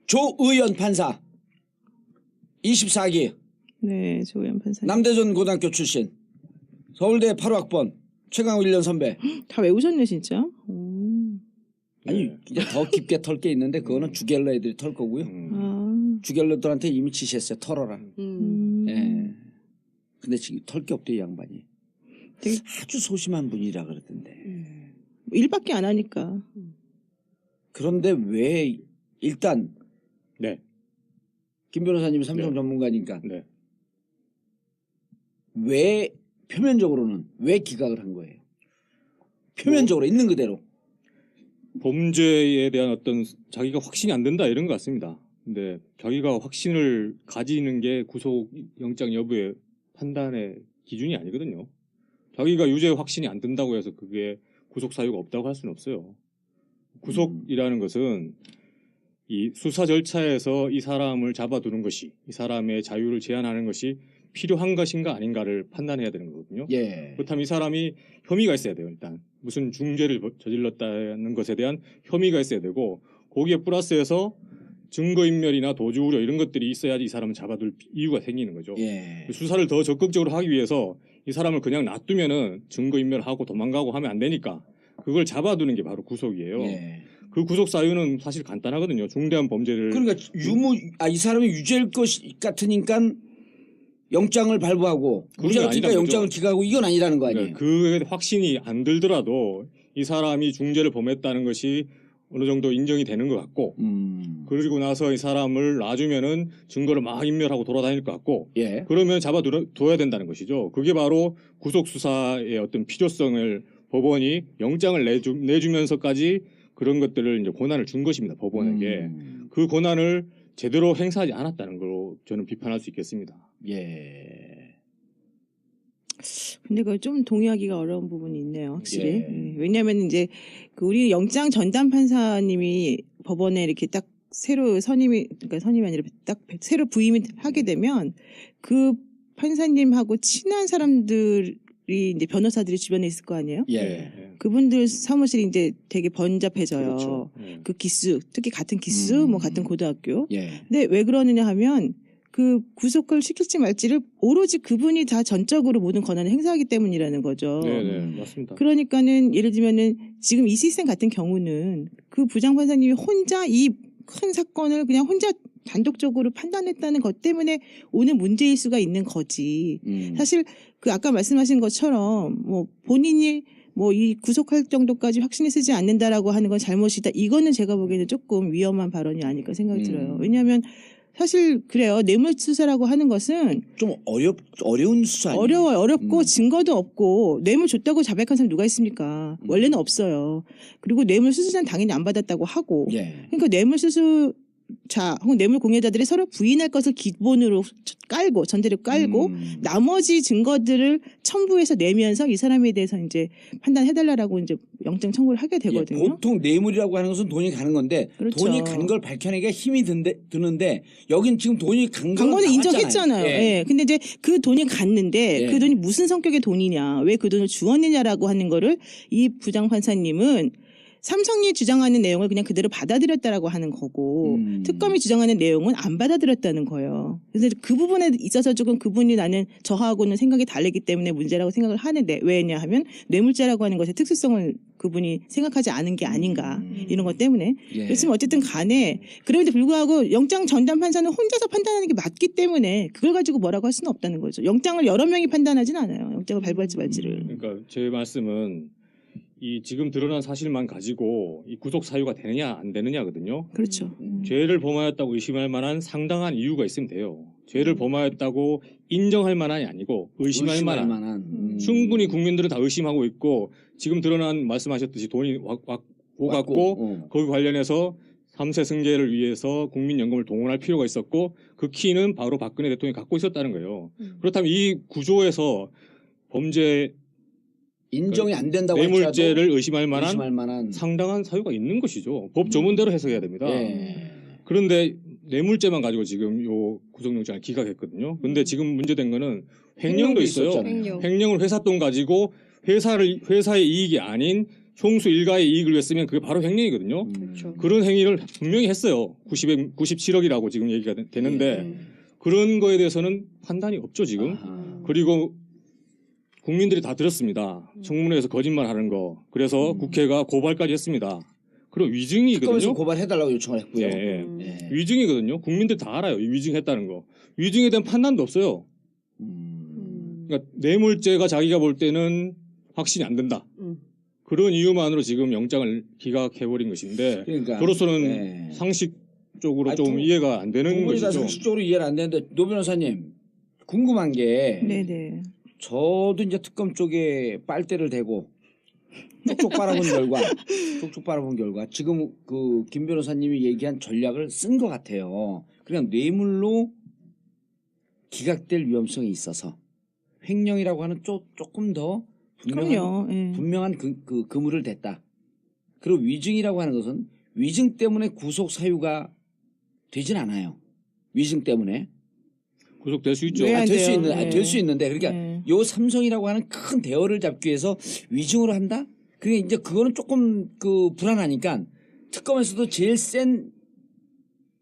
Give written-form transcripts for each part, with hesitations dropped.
조의연 판사 24기 네, 조의연 판사님. 남대전 고등학교 출신 서울대 8학번 최강욱 1년 선배. 다 외우셨네 진짜. 아니 이제 더 깊게 털 게 있는데 그거는 주갤러 애들이 털 거고요. 아. 주갤러들한테 이미 지시했어요. 털어라. 예. 근데 지금 털 게 없대 이 양반이. 되게 아주 소심한 분이라 그러던데. 일밖에 안 하니까. 그런데 왜 일단 네. 김 변호사님이 삼성 네. 전문가니까 네. 왜 표면적으로는 왜 기각을 한 거예요? 표면적으로 있는 그대로. 범죄에 대한 어떤 자기가 확신이 안 된다 이런 것 같습니다. 근데 자기가 확신을 가지는 게 구속영장 여부의 판단의 기준이 아니거든요. 자기가 유죄 확신이 안 든다고 해서 그게 구속 사유가 없다고 할 수는 없어요. 구속이라는 것은 이 수사 절차에서 이 사람을 잡아두는 것이, 이 사람의 자유를 제한하는 것이 필요한 것인가 아닌가를 판단해야 되는 거거든요. 예. 그렇다면 이 사람이 혐의가 있어야 돼요. 일단 무슨 중죄를 저질렀다는 것에 대한 혐의가 있어야 되고, 거기에 플러스해서 증거인멸이나 도주우려 이런 것들이 있어야지 이 사람을 잡아둘 이유가 생기는 거죠. 예. 수사를 더 적극적으로 하기 위해서 이 사람을 그냥 놔두면은 증거인멸하고 도망가고 하면 안 되니까 그걸 잡아두는 게 바로 구속이에요. 예. 그 구속 사유는 사실 간단하거든요. 중대한 범죄를. 그러니까 이 사람이 유죄일 것 같으니까 영장을 발부하고 그건 무죄 같으니까 아니라는 영장을 거죠. 기각하고 이건 아니라는 거 아니에요? 그 확신이 안 들더라도 이 사람이 중죄를 범했다는 것이 어느 정도 인정이 되는 것 같고, 그러고 나서 이 사람을 놔주면은 증거를 막 인멸하고 돌아다닐 것 같고, 예. 그러면 잡아둬야 된다는 것이죠. 그게 바로 구속 수사의 어떤 필요성을 법원이 영장을 내주면서까지 그런 것들을 이제 권한을 준 것입니다. 법원에게. 그 권한을 제대로 행사하지 않았다는 걸로 저는 비판할 수 있겠습니다. 예. 근데 그걸 좀 동의하기가 어려운 부분이 있네요, 확실히. 예. 왜냐하면 이제 그 우리 영장 전담 판사님이 법원에 이렇게 딱 새로 그러니까 선임이 아니라 딱 새로 부임이 하게 되면 그 판사님하고 친한 사람들이 이제 변호사들이 주변에 있을 거 아니에요? 예. 그분들 사무실이 이제 되게 번잡해져요. 그렇죠. 그 기수, 특히 같은 기수, 뭐 같은 고등학교. 예. 근데 왜 그러느냐 하면 그 구속을 시킬지 말지를 오로지 그분이 다 전적으로 모든 권한을 행사하기 때문이라는 거죠. 네, 맞습니다. 그러니까는 예를 들면은 지금 이 시스템 같은 경우는 그 부장판사님이 혼자 이 큰 사건을 그냥 혼자 단독적으로 판단했다는 것 때문에 오는 문제일 수가 있는 거지. 사실 그 아까 말씀하신 것처럼 뭐 본인이 뭐 이 구속할 정도까지 확신이 쓰지 않는다라고 하는 건 잘못이다. 이거는 제가 보기에는 조금 위험한 발언이 아닐까 생각이 들어요. 왜냐하면 사실 그래요. 뇌물수사라고 하는 것은 좀 어려운 수사 아니에요? 어려워요. 어렵고 증거도 없고 뇌물 줬다고 자백한 사람 누가 있습니까? 원래는 없어요. 그리고 뇌물수수자는 당연히 안 받았다고 하고 예. 그러니까 뇌물수수자 혹은 뇌물 공여자들이 서로 부인할 것을 기본으로 깔고 전제를 깔고 나머지 증거들을 첨부해서 내면서 이 사람에 대해서 이제 판단해달라고 이제 영장 청구를 하게 되거든요. 예, 보통 뇌물이라고 하는 것은 돈이 가는 건데 그렇죠. 돈이 간 걸 밝혀내기가 힘이 드는데 여긴 지금 돈이 간 거는 인정했잖아요. 예. 예. 근데 이제 그 돈이 갔는데 예. 그 돈이 무슨 성격의 돈이냐, 왜 그 돈을 주었느냐라고 하는 거를 이 부장판사님은 삼성이 주장하는 내용을 그냥 그대로 받아들였다라고 하는 거고 특검이 주장하는 내용은 안 받아들였다는 거예요. 그래서 그 부분에 있어서 조금 그분이 나는 저하고는 생각이 다르기 때문에 문제라고 생각을 하는데 왜냐 하면 뇌물죄라고 하는 것의 특수성을 그분이 생각하지 않은 게 아닌가 이런 것 때문에 예. 그렇지만 어쨌든 간에 그럼에도 불구하고 영장 전담 판사는 혼자서 판단하는 게 맞기 때문에 그걸 가지고 뭐라고 할 수는 없다는 거죠. 영장을 여러 명이 판단하진 않아요. 영장을 발부할지 말지를. 그러니까 제 말씀은 이 지금 드러난 사실만 가지고 이 구속 사유가 되느냐 안 되느냐거든요. 그렇죠. 죄를 범하였다고 의심할 만한 상당한 이유가 있으면 돼요. 죄를 범하였다고 인정할 만한이 아니고 의심할 만한. 충분히 국민들은 다 의심하고 있고 지금 드러난 말씀하셨듯이 돈이 오갔고 거기 관련해서 3세 승계를 위해서 국민연금을 동원할 필요가 있었고 그 키는 바로 박근혜 대통령이 갖고 있었다는 거예요. 그렇다면 이 구조에서 범죄 인정이 안 된다고 뇌물죄를 의심할 만한 의심할 만한 상당한 사유가 있는 것이죠. 법 조문대로 해석해야 됩니다. 예. 그런데 뇌물죄만 가지고 지금 요 구속영장을 기각했거든요. 근데 지금 문제된 거는 횡령도 있어요. 있었잖아요. 횡령을 회사 돈 가지고 회사의 이익이 아닌 총수 일가의 이익을 위했으면 그게 바로 횡령이거든요. 그렇죠. 그런 행위를 분명히 했어요. 97억이라고 지금 얘기가 되는데 그런 거에 대해서는 판단이 없죠 지금. 아하. 그리고 국민들이 다 들었습니다. 청문회에서 거짓말하는 거. 그래서 국회가 고발까지 했습니다. 그리고 특검에서 위증이거든요. 고발해달라고 요청을 했고요. 예, 예. 예. 위증이거든요. 국민들 다 알아요. 이 위증했다는 거. 위증에 대한 판단도 없어요. 그러니까 뇌물죄가 자기가 볼 때는 확신이 안 된다. 그런 이유만으로 지금 영장을 기각해버린 것인데 그러니까 저로서는 예. 상식적으로 아니, 좀 이해가 안 되는 부분이 다 것이죠. 상식적으로 이해가 안 되는데 노 변호사님 궁금한 게 네네. 저도 이제 특검 쪽에 빨대를 대고 쪽쪽 빨아본 결과 지금 그 김 변호사님이 얘기한 전략을 쓴 것 같아요. 그냥 뇌물로 기각될 위험성이 있어서 횡령이라고 하는 조금 더 그럼요. 예. 분명한 그 그물을 댔다. 그리고 위증이라고 하는 것은 위증 때문에 구속 사유가 되진 않아요. 위증 때문에 구속될 수 있죠. 왜 안 될 수 돼요? 있는 네. 될 수 있는데 그러니까 네. 요 삼성이라고 하는 큰 대어를 잡기 위해서 위증으로 한다? 그게 이제 그거는 조금 그 불안하니까 특검에서도 제일 센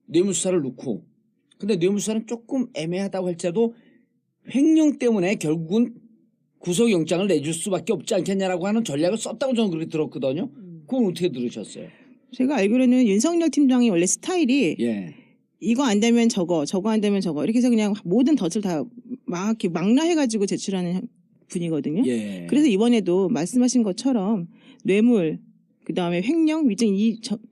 뇌물수사를 놓고 근데 뇌물수사는 조금 애매하다고 할지라도 횡령 때문에 결국은 구속영장을 내줄 수밖에 없지 않겠냐라고 하는 전략을 썼다고 저는 그렇게 들었거든요. 그건 어떻게 들으셨어요? 제가 알기로는 윤석열 팀장이 원래 스타일이 예. 이거 안 되면 저거 안 되면 저거 이렇게 해서 그냥 모든 덫을 다 막 이렇게 망라해가지고 제출하는 분이거든요. 예. 그래서 이번에도 말씀하신 것처럼 뇌물, 그 다음에 횡령, 위증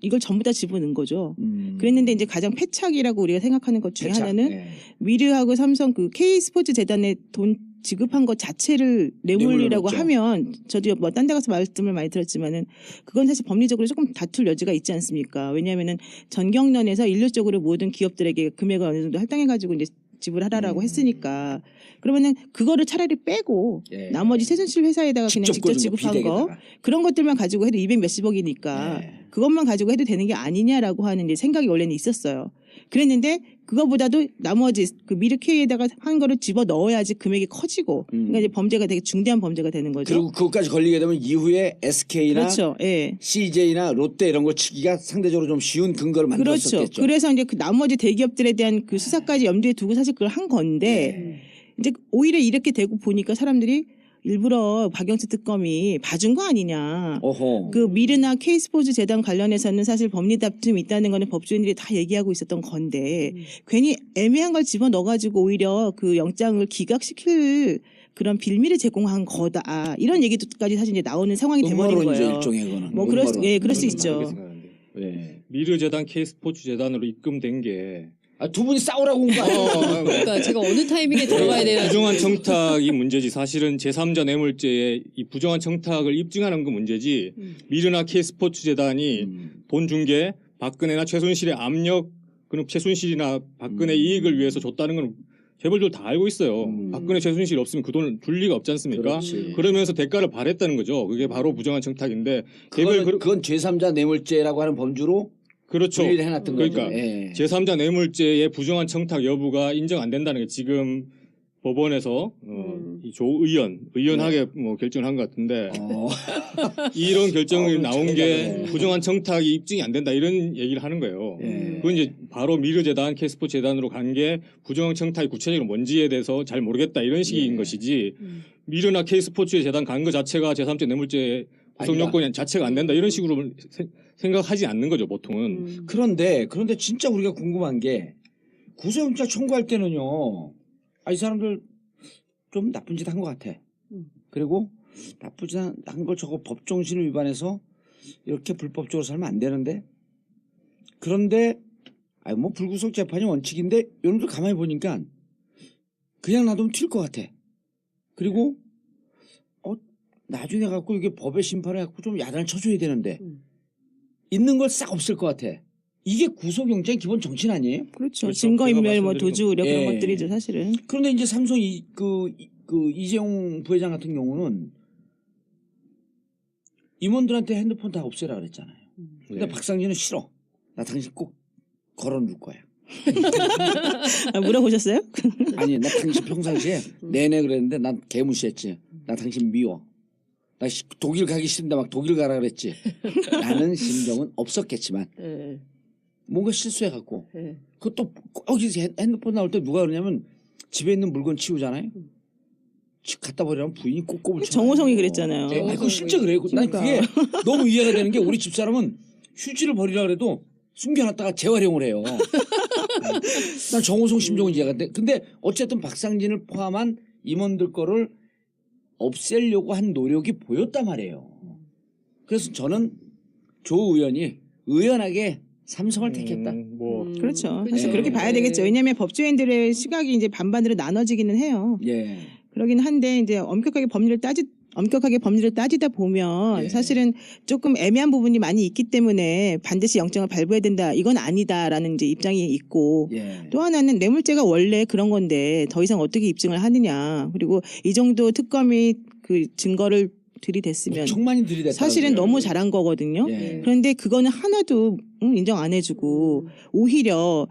이걸 전부 다 집어넣은 거죠. 그랬는데 이제 가장 패착이라고 우리가 생각하는 것 중에 패착. 하나는 예. 미르하고 삼성 그 K스포츠 재단에 돈 지급한 것 자체를 뇌물이라고 뇌물로 하면 저도 뭐 딴 데 가서 말씀을 많이 들었지만은 그건 사실 법리적으로 조금 다툴 여지가 있지 않습니까? 왜냐하면은 전경련에서 일률적으로 모든 기업들에게 금액을 어느 정도 할당해가지고 이제 지불하라라고 했으니까 그러면은 그거를 차라리 빼고 예. 나머지 최순실 회사에다가 그냥 직접 꽂은 거, 지급한 거 비대에다가. 그런 것들만 가지고 해도 200 몇십억이니까 예. 그것만 가지고 해도 되는 게 아니냐라고 하는 이제 생각이 원래는 있었어요. 그랬는데 그거보다도 나머지 그 미르케이에다가 한 거를 집어 넣어야지 금액이 커지고 그러니까 이제 범죄가 되게 중대한 범죄가 되는 거죠. 그리고 그것까지 걸리게 되면 이후에 SK나 그렇죠. 예. CJ나 롯데 이런 거 치기가 상대적으로 좀 쉬운 근거를 만들었었겠죠. 그렇죠. 그래서 이제 그 나머지 대기업들에 대한 그 수사까지 염두에 두고 사실 그걸 한 건데 네. 이제 오히려 이렇게 되고 보니까 사람들이 일부러 박영수 특검이 봐준 거 아니냐. 어허. 그 미르나 K스포츠 재단 관련해서는 사실 법리 다툼이 있다는 거는 법조인들이 다 얘기하고 있었던 건데 괜히 애매한 걸 집어넣어가지고 오히려 그 영장을 기각시킬 그런 빌미를 제공한 거다. 이런 얘기도까지 사실 이제 나오는 상황이 돼버린 음모론이죠 거예요. 일종의 그거는. 뭐 그럴 수, 음모론. 예, 그럴 수 저는 있죠. 다르게 생각하는데. 예. 미르 재단 K스포츠 재단으로 입금된 게 아, 두 분이 싸우라고 온 거 아니에요? 그러니까 제가 어느 타이밍에 들어가야 되나 부정한 청탁이 문제지 사실은 제3자 뇌물죄에 이 부정한 청탁을 입증하는 그 문제지 미르나 K스포츠 재단이 돈 준 게 박근혜나 최순실의 압력 그럼 최순실이나 박근혜 이익을 위해서 줬다는 건 재벌들 다 알고 있어요. 박근혜 최순실이 없으면 그 돈을 줄 리가 없지 않습니까? 그렇지. 그러면서 대가를 바랬다는 거죠. 그게 바로 부정한 청탁인데 그건 제3자 뇌물죄라고 하는 범주로 그렇죠. 분리를 해놨던 그러니까 거죠. 예. 제3자 뇌물죄의 부정한 청탁 여부가 인정 안 된다는 게 지금 법원에서 이 조 의원하게 뭐 결정을 한 것 같은데 어. 이런 결정이 나온 게 잘해가네. 부정한 청탁이 입증이 안 된다 이런 얘기를 하는 거예요. 예. 그건 이제 바로 미르 재단, K스포츠 재단으로 간 게 부정한 청탁이 구체적으로 뭔지에 대해서 잘 모르겠다 이런 식인 예. 것이지 미르나 K스포츠 재단 간 거 자체가 제3자 뇌물죄 구성 아니다. 요건이 자체가 안 된다 이런 식으로 생각하지 않는 거죠 보통은. 그런데 진짜 우리가 궁금한 게 구속영장 청구할 때는요. 이 사람들 좀 나쁜 짓 한 것 같아. 그리고 나쁜 짓 한 걸 저거 법정신을 위반해서 이렇게 불법적으로 살면 안 되는데 그런데 뭐 불구속 재판이 원칙인데 여러분들 가만히 보니까 그냥 놔두면 튈 것 같아. 그리고 나중에 갖고 이게 법의 심판을 갖고 좀 야단을 쳐줘야 되는데 있는 걸 싹 없을 것 같아. 이게 구속영장의 기본 정신 아니에요? 그렇죠. 그렇죠. 증거인멸, 제가 뭐 말씀드린 도주 우려 예. 그런 것들이죠, 사실은. 그런데 이제 삼성 이재용 부회장 같은 경우는 임원들한테 핸드폰 다 없애라 그랬잖아요. 근데 네. 박상진은 싫어. 나 당신 꼭 걸어놓을 거야. 물어보셨어요? 아니 나 당신 평상시에 내내 그랬는데 난 개무시했지. 나 당신 미워. 나 독일 가기 싫은데 막 독일 가라 그랬지. 라는 심정은 없었겠지만 예. 뭔가 실수해갖고 예. 그것도 거기서 핸드폰 나올 때 누가 그러냐면 집에 있는 물건 치우잖아요. 갖다 버리면 부인이 꼬꼬을 쳐. 정호성이 그랬잖아요. 네, 그거 진짜 그래요. 난 그게 너무 이해가 되는 게 우리 집사람은 휴지를 버리라 그래도 숨겨놨다가 재활용을 해요. 난 정호성 심정은 이해가 돼. 근데 어쨌든 박상진을 포함한 임원들 거를 없애려고 한 노력이 보였단 말이에요. 그래서 저는 조 의원이 의연하게 삼성을 택했다. 그렇죠. 그죠. 사실 그렇게 네. 봐야 되겠죠. 왜냐하면 법조인들의 시각이 이제 반반으로 나눠지기는 해요. 예. 그러긴 한데 이제 엄격하게 법률을 따지다 보면 예. 사실은 조금 애매한 부분이 많이 있기 때문에 반드시 영장을 발부해야 된다. 이건 아니다라는 이제 입장이 있고 예. 또 하나는 뇌물죄가 원래 그런 건데 더 이상 어떻게 입증을 하느냐. 그리고 이 정도 특검이 그 증거를 들이댔으면 엄청 많이 들이댔다. 사실은 너무 잘한 거거든요. 예. 그런데 그거는 하나도 인정 안 해주고 오히려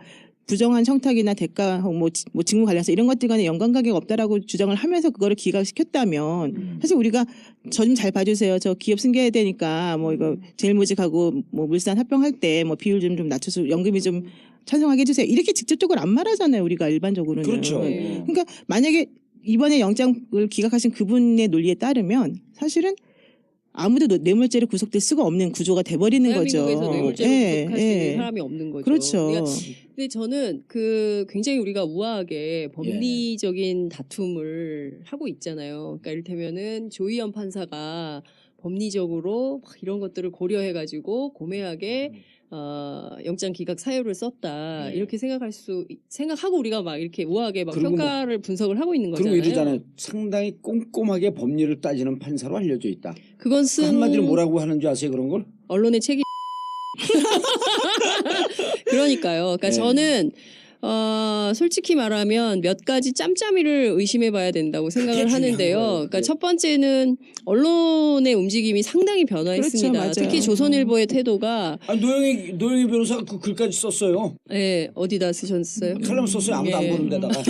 부정한 청탁이나 대가 뭐 직무 관련해서 이런 것들과는 연관관계가 없다라고 주장을 하면서 그거를 기각시켰다면 사실 우리가 저 좀 잘 봐주세요. 저 기업 승계해야 되니까 뭐 이거 제일모직하고 뭐 물산 합병할 때 뭐 비율 좀 낮춰서 연금이 좀 찬성하게 해주세요. 이렇게 직접적으로 안 말하잖아요. 우리가 일반적으로는. 그렇죠. 그러니까 만약에 이번에 영장을 기각하신 그분의 논리에 따르면 사실은 아무도 뇌물죄로 구속될 수가 없는 구조가 돼버리는 거죠. 대한민국에서 뇌물죄로 예, 구속할 수 있는 예. 사람이 없는 거죠. 그렇죠. 그러니까 근데 저는 그 굉장히 우리가 우아하게 법리적인 다툼을 하고 있잖아요. 그러니까 이를테면은 조희연 판사가 법리적으로 막 이런 것들을 고려해가지고 고매하게 영장 기각 사유를 썼다 네. 이렇게 생각하고 우리가 막 이렇게 우아하게 막 그리고 평가를 분석을 하고 있는 그리고 거잖아요. 이러잖아요. 상당히 꼼꼼하게 법리를 따지는 판사로 알려져 있다. 그것은 한마디로 뭐라고 하는 줄 아세요? 그런 걸? 언론의 책임. 그러니까요. 그러니까 네. 저는 솔직히 말하면 몇 가지 짬짬이를 의심해봐야 된다고 생각을 그게 하는데요. 중요한 거예요, 그러니까 그게. 첫 번째는 언론의 움직임이 상당히 변화했습니다. 그렇죠, 맞아요. 특히 조선일보의 태도가 노영희 변호사가 그 글까지 썼어요. 예, 어디다 쓰셨어요? 칼럼 썼어요. 아무도 안 예. 보는 데다가.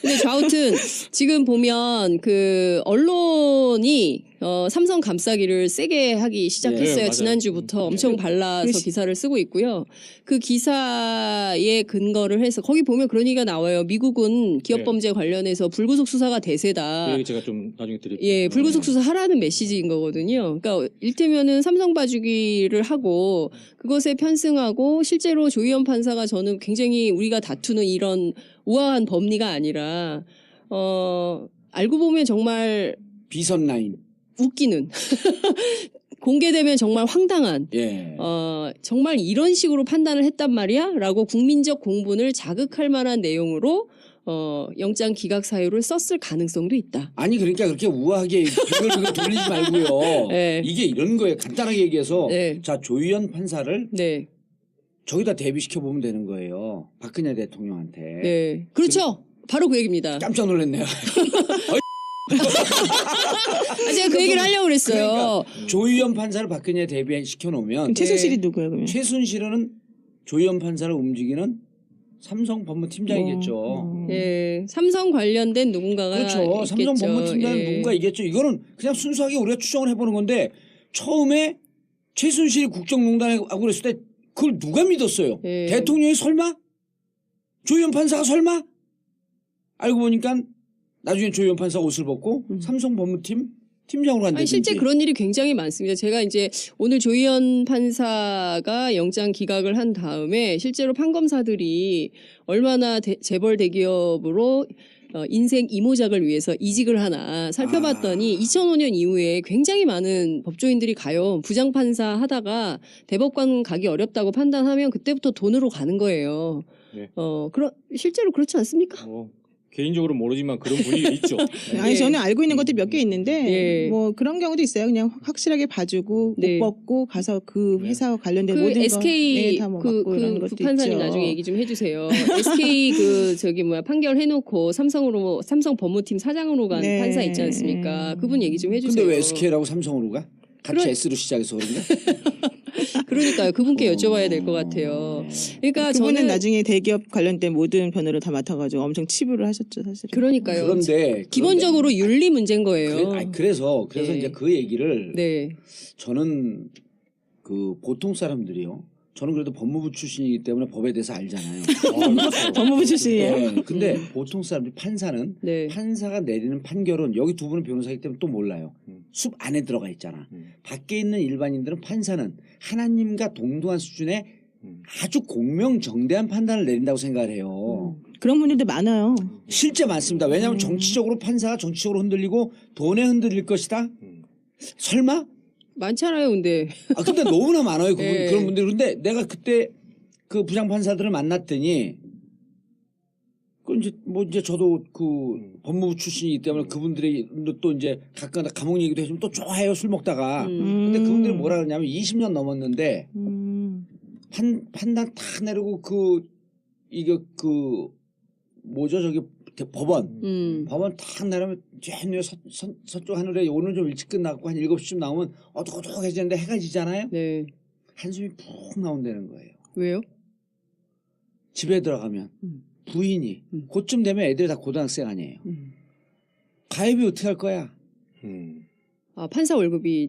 근데 좌우튼 지금 보면 그 언론이 삼성 감싸기를 세게 하기 시작했어요. 네, 맞아요. 지난주부터 엄청 발라서 그래서- 기사를 쓰고 있고요. 그 기사에 근거를 해서 거기 보면 그런 얘기가 나와요. 미국은 기업범죄 관련해서 불구속 수사가 대세다. 그 얘기 제가 좀 나중에 드릴게요. 예, 불구속 수사 하라는 메시지인 거거든요. 그러니까 일테면은 삼성 봐주기를 하고 그것에 편승하고 실제로 조희연 판사가 저는 굉장히 우리가 다투는 이런 우아한 법리가 아니라 알고 보면 정말 비선 라인. 웃기는 공개되면 정말 황당한 예. 정말 이런 식으로 판단을 했단 말이야? 라고 국민적 공분을 자극할 만한 내용으로 영장 기각 사유를 썼을 가능성도 있다. 아니 그러니까 그렇게 우아하게 빙글빙글 돌리지 말고요. 네. 이게 이런 거예요. 간단하게 얘기해서 네. 자 조희연 판사를 네. 저기다 대비시켜 보면 되는 거예요. 박근혜 대통령한테. 네. 그렇죠. 바로 그 얘기입니다. 깜짝 놀랐네요. 제가 그 얘기를 하려고 그랬어요. 조희연 판사를 박근혜에 대비시켜 놓으면 그럼 최순실이 누구예요, 그러면? 최순실은 조희연 판사를 움직이는 삼성 법무팀장이겠죠. 예, 삼성 관련된 누군가가 그렇죠. 삼성 있겠죠. 법무팀장은 예. 누군가 있겠죠. 이거는 그냥 순수하게 우리가 추정을 해보는 건데 처음에 최순실이 국정농단에 하고 그랬을 때 그걸 누가 믿었어요? 예. 대통령이 설마? 조희연 판사가 설마? 알고 보니까 나중에 조희연 판사가 옷을 벗고 삼성 법무팀 팀장으로 한다든지. 아니, 실제 그런 일이 굉장히 많습니다. 제가 이제 오늘 조희연 판사가 영장 기각을 한 다음에 실제로 판검사들이 얼마나 재벌 대기업으로 인생 이모작을 위해서 이직을 하나 살펴봤더니 2005년 이후에 굉장히 많은 법조인들이 가요. 부장판사 하다가 대법관 가기 어렵다고 판단하면 그때부터 돈으로 가는 거예요. 네. 실제로 그렇지 않습니까? 개인적으로 모르지만 그런 분위기가 있죠. 아니 예. 저는 알고 있는 것도 몇 개 있는데 예. 뭐 그런 경우도 있어요. 그냥 확실하게 봐주고 네. 옷 벗고 가서 그 회사와 관련된 그 모든 SK 거 다뭐 받고 이런 것도 부판사님 있죠. 나중에 얘기 좀 해주세요. SK 판결 해놓고 삼성 법무팀 사장으로 간 네. 판사 있지 않습니까? 그분 얘기 좀 해주세요. 근데 왜 SK라고 삼성으로 가? 같이 그런- S로 시작해서 그런가? 그러니까요. 그분께 여쭤봐야 될 것 같아요. 그러니까 그분은 저는 나중에 대기업 관련된 모든 변호를 다 맡아가지고 엄청 치부를 하셨죠, 사실은. 그러니까요. 그런데 기본적으로 윤리 문제인 거예요. 그래서 네. 이제 그 얘기를 네. 저는 그 보통 사람들이요. 저는 그래도 법무부 출신이기 때문에 법에 대해서 알잖아요. 법무부 출신이에요. 네, 근데 보통 사람들 판사는 네. 판사가 내리는 판결은 여기 두 분은 변호사이기 때문에 또 몰라요. 숲 안에 들어가 있잖아. 밖에 있는 일반인들은 판사는 하나님과 동등한 수준의 아주 공명정대한 판단을 내린다고 생각을 해요. 그런 분들도 많아요. 실제 많습니다. 왜냐하면 정치적으로 판사가 정치적으로 흔들리고 돈에 흔들릴 것이다. 설마? 많잖아요, 근데. 근데 너무나 많아요. 네. 그런 분들이. 그런데 내가 그때 그 부장판사들을 만났더니 그 이제 저도 그 법무부 출신이기 때문에 그분들이 또 이제 가끔 감옥 얘기도 해주면 또 좋아해요. 술 먹다가. 근데 그분들이 뭐라 그러냐면 20년 넘었는데 판단 다 내리고 이게 뭐죠 저기 법원 탁 내려면 쟤네 서쪽 하늘에 오늘 좀 일찍 끝나고 한 7시쯤 나오면 어둑어둑해지는데 해가 지잖아요. 네. 한숨이 푹 나온다는 거예요. 왜요? 집에 들어가면 부인이 그쯤 되면 애들이 다 고등학생 아니에요. 가입이 어떻게 할 거야? 아, 판사 월급이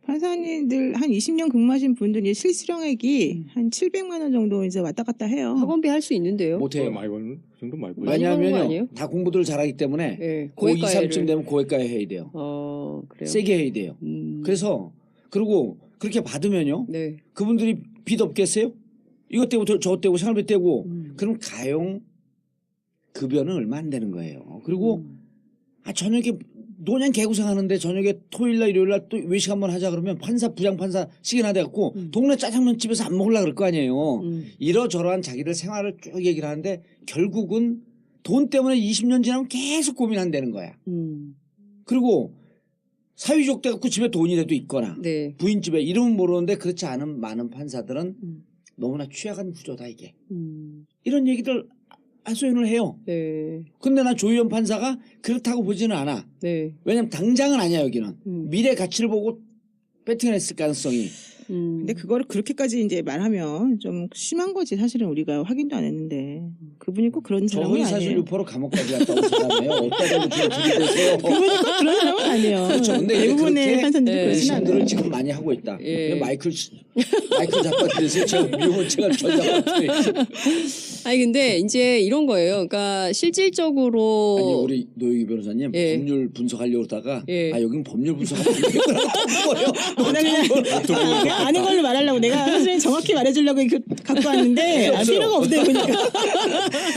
판사님들 한 20년 근무하신 분들이 실수령액이 한 700만 원 정도 이제 왔다 갔다 해요. 학원비 할 수 있는데요. 못해요. 많이 버는 그 정도 많이 벌죠. 많이 버는 거 왜냐하면요 아니에요? 다 공부들을 잘하기 때문에 네. 고2, 고액가해를. 3쯤 되면 고액가에 해야 돼요. 그래요. 세게 해야 돼요. 그래서 그리고 그렇게 받으면요 네. 그분들이 빚 없겠어요? 이것 떼고 저것 떼고 생활비 떼고 그럼 가용 급여는 얼마 안 되는 거예요. 그리고 저녁에 노년 개구생하는데 저녁에 토요일날 일요일날 또 외식 한번 하자 그러면 판사 부장판사 시기나 돼갖고 동네 짜장면 집에서 안 먹으려고 그럴 거 아니에요. 이러저러한 자기들 생활을 쭉 얘기를 하는데 결국은 돈 때문에 20년 지나면 계속 고민한다는 거야. 그리고 사위족 돼갖고 집에 돈이라도 있거나 네. 부인 집에 이름은 모르는데 그렇지 않은 많은 판사들은 너무나 취약한 구조다 이게. 이런 얘기들 하소연을 해요. 네. 근데 난 조희연 판사가 그렇다고 보지는 않아. 네. 왜냐면 당장은 아니야 여기는. 미래 가치를 보고 배팅을 했을 가능성이. 근데 그거를 그렇게까지 이제 말하면 좀 심한 거지. 사실은 우리가 확인도 안 했는데 그분이 꼭 그런 사람은 저분이 사실 아니에요. 유포로 감옥까지 갔다 온 사람이에요. 어디다 대고 들이대세요. 그분이 꼭 그런 사람은 아니에요. 그렇죠. 근데 이제 대부분의 그렇게 판사들이 네. 그러진 시험들을 않아요. 지금 많이 하고 있다. 예. 마이클 잡아 드리세요. 제가 미용은 제가 전 잡아 드리세요. 아니 근데 이제 이런 거예요. 그러니까 실질적으로 아니 우리 노영희 변호사님 예. 법률 분석하려고 하다가 예. 여긴 법률 분석하려고 거예요. 그냥 아는 걸로 말하려고 내가 사실 정확히 말해주려고 이거 갖고 왔는데 필요가 없대요. 그러니까.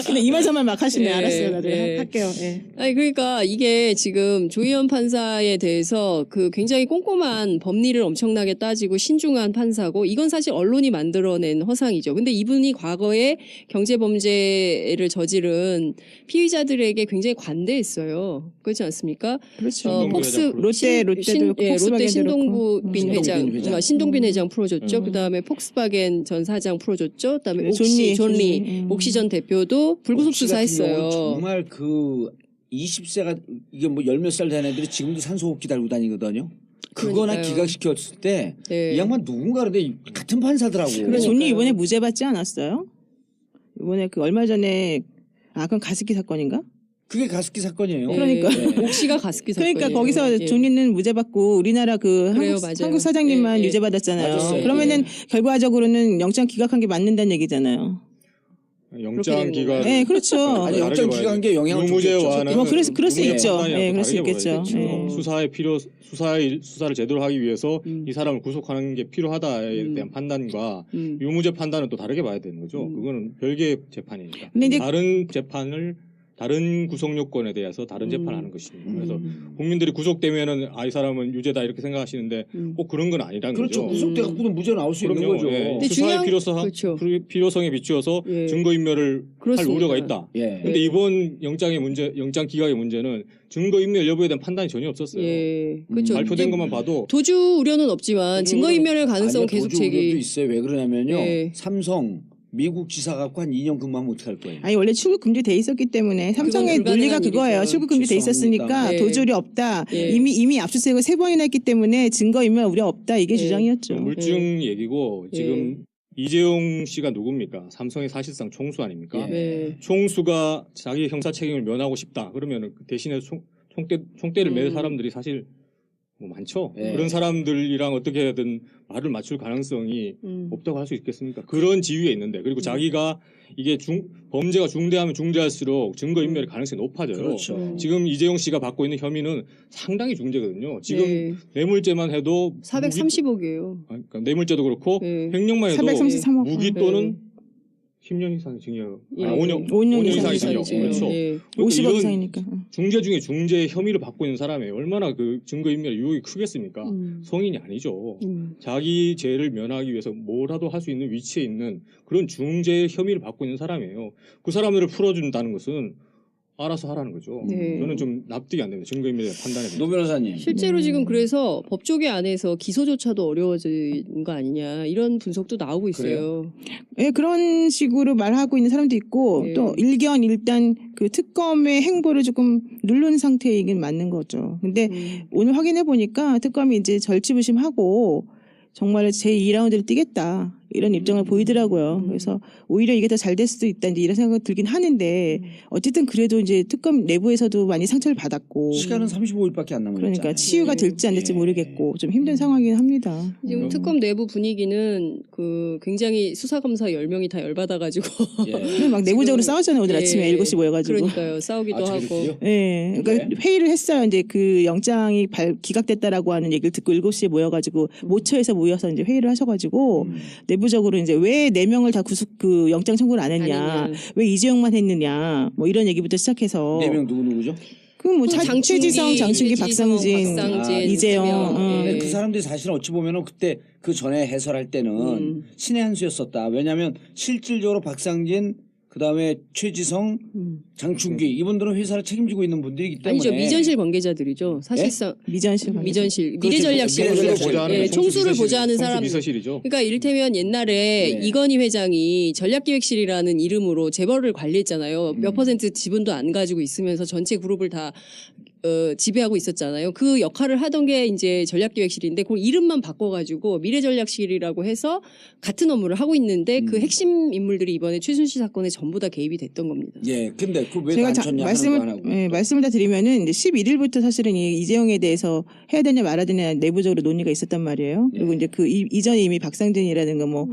근데 이 말 저 말 막 하시네. 예. 알았어요. 나도 예. 할게요. 예. 아니 그러니까 이게 지금 조희연 판사에 대해서 그 굉장히 꼼꼼한 법리를 엄청나게 따지고 신중한 판사고 이건 사실 언론이 만들어낸 허상이죠. 근데 이분이 과거에 경제범죄를 저지른 피의자들에게 굉장히 관대했어요. 그렇지 않습니까? 그렇죠. 폭스- 롯데도 롯데 폭스바겐도 신동빈 그렇고. 회장, 신동빈 회장. 신동빈 회장 풀어줬죠. 그다음에 폭스바겐 전 사장 풀어줬죠. 그다음에 네, 옥시, 존리. 존리, 옥시 전 대표도 불구속 옥시 같은 수사했어요. 경우는 정말 그 20세가 이게 뭐 열 몇 살 된 애들이 지금도 산소호흡기 달고 다니거든요. 그거나 그러니까요. 기각시켰을 때 이 네. 양반 누군가 그런데 같은 판사더라고. 그러니까요. 존리 이번에 무죄 받지 않았어요? 이번에 그 얼마 전에 그건 가습기 사건인가? 그게 가습기 사건이에요. 네. 그러니까. 옥시가 가습기 사건이에요. 그러니까 거기서 예. 존리는 무죄 받고 우리나라 그 그래요, 맞아요. 한국 사장님만 예, 예. 유죄 받았잖아요. 맞았어요. 그러면은 결과적으로는 영장 기각한 게 맞는다는 얘기잖아요. 영장 기각. 네, 그렇죠. 아니 영장 기각한 게 영향을 줬겠죠. 유무죄와는 뭐 그럴 수 유무죄 있죠. 판단이랑 예, 또 그럴 수 다르게 있겠죠. 봐야겠죠. 예. 수사를 제대로 하기 위해서 이 사람을 구속하는 게 필요하다에 대한 판단과 유무죄 판단은 또 다르게 봐야 되는 거죠. 그거는 별개의 재판이니까. 근데 이제 다른 재판을 다른 구속 요건에 대해서 다른 재판을 하는 것입니다. 그래서 국민들이 구속되면은 이 사람은 유죄다 이렇게 생각하시는데 꼭 그런 건 아니라는 그렇죠. 거죠. 구속돼갖고도 무죄 나올 수 있는 그럼요. 거죠. 예. 근데 수사의 중요한- 그렇죠. 필요성에 비추어서 예. 증거인멸을 할 그렇습니다. 우려가 있다. 예. 근데 이번 영장 기각의 문제는 증거인멸 여부에 대한 판단이 전혀 없었어요. 예, 그렇죠. 발표된 이제 것만 봐도 도주 우려는 없지만 증거인멸의 가능성은 아니요, 계속 도주 우려도 제기. 있어요. 왜 그러냐면요. 예. 삼성, 미국 지사 갖고 한 2년 근무하면 어떡할 거예요? 아니 원래 출국 금지돼 있었기 때문에 삼성의 논리가 불가능한 그거예요. 일이죠. 출국 금지돼 있었으니까 죄송합니다. 네. 도저히 없다. 예. 이미 압수수색을 3번이나 했기 때문에 증거인멸 우려 없다. 이게 예. 주장이었죠. 물증 얘기고 지금 이재용 씨가 누굽니까? 삼성의 사실상 총수 아닙니까? 예. 네. 총수가 자기 형사 책임을 면하고 싶다. 그러면 대신에 총대를 맬 사람들이 사실 뭐 많죠. 예. 그런 사람들이랑 어떻게든 말을 맞출 가능성이 없다고 할 수 있겠습니까? 그런 지위에 있는데 그리고 자기가 이게 범죄가 중대하면 중대할수록 증거인멸의 가능성이 높아져요. 그렇죠. 지금 이재용 씨가 받고 있는 혐의는 상당히 중대거든요. 지금 네. 뇌물죄만 해도 430억이에요. 그러니까 뇌물죄도 그렇고 네. 횡령만 해도 433억. 무기 또는 10년 이상의 징역, 예. 5년 이상의 이상의 징역. 그렇죠. 예. 50억 이런 이상이니까. 중죄 중에 중죄 혐의를 받고 있는 사람이 얼마나 그 증거인멸 유혹이 크겠습니까? 성인이 아니죠. 자기 죄를 면하기 위해서 뭐라도 할 수 있는 위치에 있는 그런 중죄 혐의를 받고 있는 사람이에요. 그 사람들을 풀어준다는 것은 알아서 하라는 거죠. 네. 저는 좀 납득이 안 됩니다. 증거인멸 판단에 대해서. 노 변호사님. 실제로 지금 그래서 법조계 안에서 기소조차도 어려워진 거 아니냐 이런 분석도 나오고 있어요. 예, 그런 식으로 말하고 있는 사람도 있고 네. 또 일단 그 특검의 행보를 조금 누른 상태이긴 맞는 거죠. 근데 오늘 확인해 보니까 특검이 이제 절치부심하고 정말 제2라운드를 뛰겠다 이런 입장을 보이더라고요. 그래서 오히려 이게 더 잘 될 수도 있다 이제 이런 생각이 들긴 하는데 어쨌든 그래도 이제 특검 내부에서도 많이 상처를 받았고 시간은 35일밖에 안 남았잖아요. 그러니까 치유가 될지 안 될지 예. 모르겠고 좀 힘든 상황이긴 합니다. 지금 특검 내부 분위기는 그 굉장히 수사검사 10명이 다 열받아가지고 예. 막 내부적으로 지금, 싸웠잖아요. 오늘 예, 아침에 7시 모여가지고. 그러니까요. 싸우기도 아, 하고. 저랬어요? 예, 그러니까 네. 회의를 했어요. 이제 그 영장이 기각됐다라고 하는 얘기를 듣고 7시에 모여가지고 모처에서 모여서 이제 회의를 하셔가지고 내부적으로 이제 왜 4명을 다 그 영장 청구를 안 했냐, 아니냐. 왜 이재용만 했느냐, 뭐 이런 얘기부터 시작해서 4명 누구죠? 그뭐 장충기, 최지성, 장충기, 최지성, 박상진, 박상진, 이재용, 세 명. 근데 그 사람들이 사실 어찌 보면은 그때 그 전에 해설할 때는 신의 한 수였었다. 왜냐하면 실질적으로 박상진 그다음에 최지성, 장충기 이분들은 회사를 책임지고 있는 분들이기 때문에 아니죠. 미전실 관계자들이죠. 사실상 미전실 미전실, 그렇죠. 미래전략실, 미래전략실. 보좌하는 총수를 비서실, 보좌하는 총수 사람. 비서실이죠. 그러니까 이를테면 옛날에 네. 이건희 회장이 전략기획실이라는 이름으로 재벌을 관리했잖아요. 몇 퍼센트 지분도 안 가지고 있으면서 전체 그룹을 다 지배하고 있었잖아요. 그 역할을 하던 게 이제 전략기획실인데 그 이름만 바꿔가지고 미래전략실이라고 해서 같은 업무를 하고 있는데 그 핵심 인물들이 이번에 최순실 사건에 전부 다 개입이 됐던 겁니다. 예, 근데 그 왜 제가 안 쳤냐 하는 거 안 하고. 말씀을 다 드리면은 이제 11일부터 사실은 이 이재용에 대해서 해야 되냐 말아야 되냐 내부적으로 논의가 있었단 말이에요. 그리고 이제 그 이전에 이미 박상진이라든가 뭐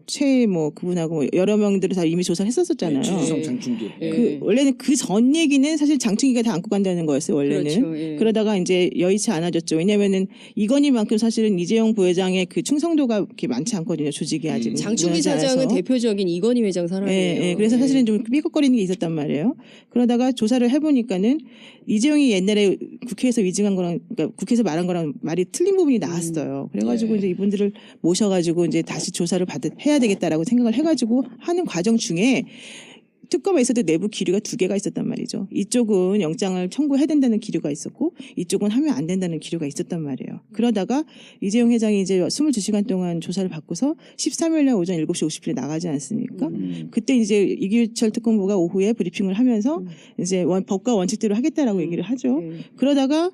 최 뭐 그분하고 뭐 여러 명들을 다 이미 조사를 했었었잖아요. 최지성, 장충기. 예. 그 원래는 그 전 얘기는 사실 장충기가 다 안고 간다는 거였어요. 원래는. 그렇죠. 예. 그러다가 이제 여의치 않아졌죠. 왜냐면은 이건희만큼 사실은 이재용 부회장의 그 충성도가 그렇게 많지 않거든요. 조직이 아직. 장충기 무너지지 사장은 않아서. 대표적인 이건희 회장 사람이에요. 예, 예. 그래서 예. 사실은 좀 삐걱거리는 게 있었단 말이에요. 그러다가 조사를 해보니까는 이재용이 옛날에 국회에서 위증한 거랑, 그러니까 국회에서 말한 거랑 말이 틀린 부분이 나왔어요. 그래가지고 예. 이제 이분들을 모셔가지고 이제 다시 조사를 해야 되겠다라고 생각을 해가지고 하는 과정 중에 특검에서도 내부 기류가 2개가 있었단 말이죠. 이쪽은 영장을 청구해야 된다는 기류가 있었고 이쪽은 하면 안 된다는 기류가 있었단 말이에요. 그러다가 이재용 회장이 이제 22시간 동안 조사를 받고서 13일 날 오전 7시 50분에 나가지 않습니까? 그때 이제 이규철 특검부가 오후에 브리핑을 하면서 이제 법과 원칙대로 하겠다라고 얘기를 하죠. 예. 그러다가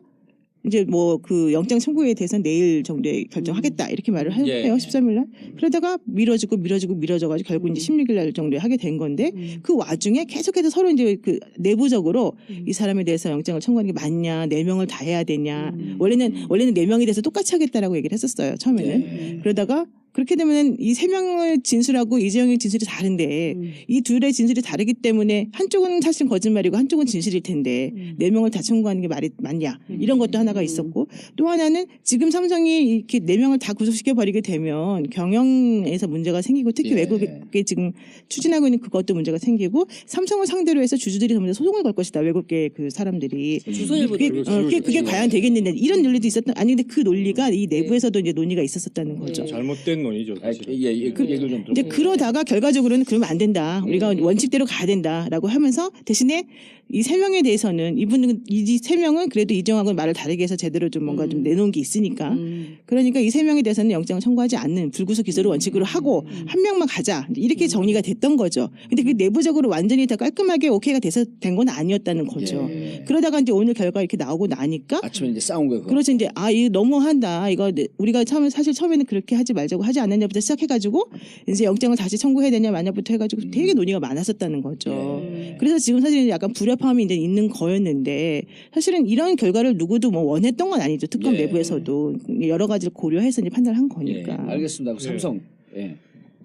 이제 뭐 그 영장 청구에 대해서 내일 정도에 결정하겠다 이렇게 말을 해요. 예. 13일 날. 그러다가 미뤄져가지고 결국 이제 16일 날 정도에 하게 된 건데 그 와중에 계속해서 서로 이제 그 내부적으로 이 사람에 대해서 영장을 청구하는 게 맞냐, 4명을 다 해야 되냐. 원래는 4명에 대해서 똑같이 하겠다라고 얘기를 했었어요. 처음에는. 예. 그러다가 그렇게 되면은 이 3명을 진술하고 이재용의 진술이 다른데 이 둘의 진술이 다르기 때문에 한쪽은 사실 거짓말이고 한쪽은 진실일 텐데 4명을 다 청구하는 게 말이 맞냐 이런 것도 하나가 있었고 또 하나는 지금 삼성이 이렇게 4명을 다 구속시켜 버리게 되면 경영에서 문제가 생기고 특히 예. 외국에 지금 추진하고 있는 그것도 문제가 생기고 삼성을 상대로 해서 주주들이 전부 다 소송을 걸 것이다 외국계 그 사람들이 조선일보 그게 과연 되겠느냐 이런 논리도 있었던 아니 근데 그 논리가 이 내부에서도 이제 논의가 있었었다는 거죠. 잘못된 논의죠. 아, 사실. 예, 그 얘기를 좀 이제 들어볼게요. 그러다가 결과적으로는 그러면 안 된다. 우리가 원칙대로 가야 된다라고 하면서 대신에 이 세 명에 대해서는 이분은 이 세 명은 그래도 이정하고는 말을 다르게 해서 제대로 좀 뭔가 좀 내놓은 게 있으니까 그러니까 이 세 명에 대해서는 영장을 청구하지 않는 불구속 기소를 원칙으로 하고 한 명만 가자 이렇게 정리가 됐던 거죠. 근데 그 내부적으로 완전히 다 깔끔하게 오케이가 돼서 된 건 아니었다는 거죠. 예. 그러다가 이제 오늘 결과 이렇게 나오고 나니까 아침에 이제 싸운 거예요. 그거. 그렇죠. 이제 이거 너무한다. 이거 우리가 사실 처음에는 그렇게 하지 말자고 하지 않았냐부터 시작해가지고 이제 영장을 다시 청구해야 되냐 마냐부터 해가지고 되게 논의가 많았었다는 거죠. 그래서 지금 사실 약간 불협화음이 이제 있는 거였는데 사실은 이런 결과를 누구도 뭐 원했던 건 아니죠. 특검 예. 내부에서도 여러 가지를 고려해서 이제 판단을 한 예. 거니까. 알겠습니다. 그 예. 삼성. 예.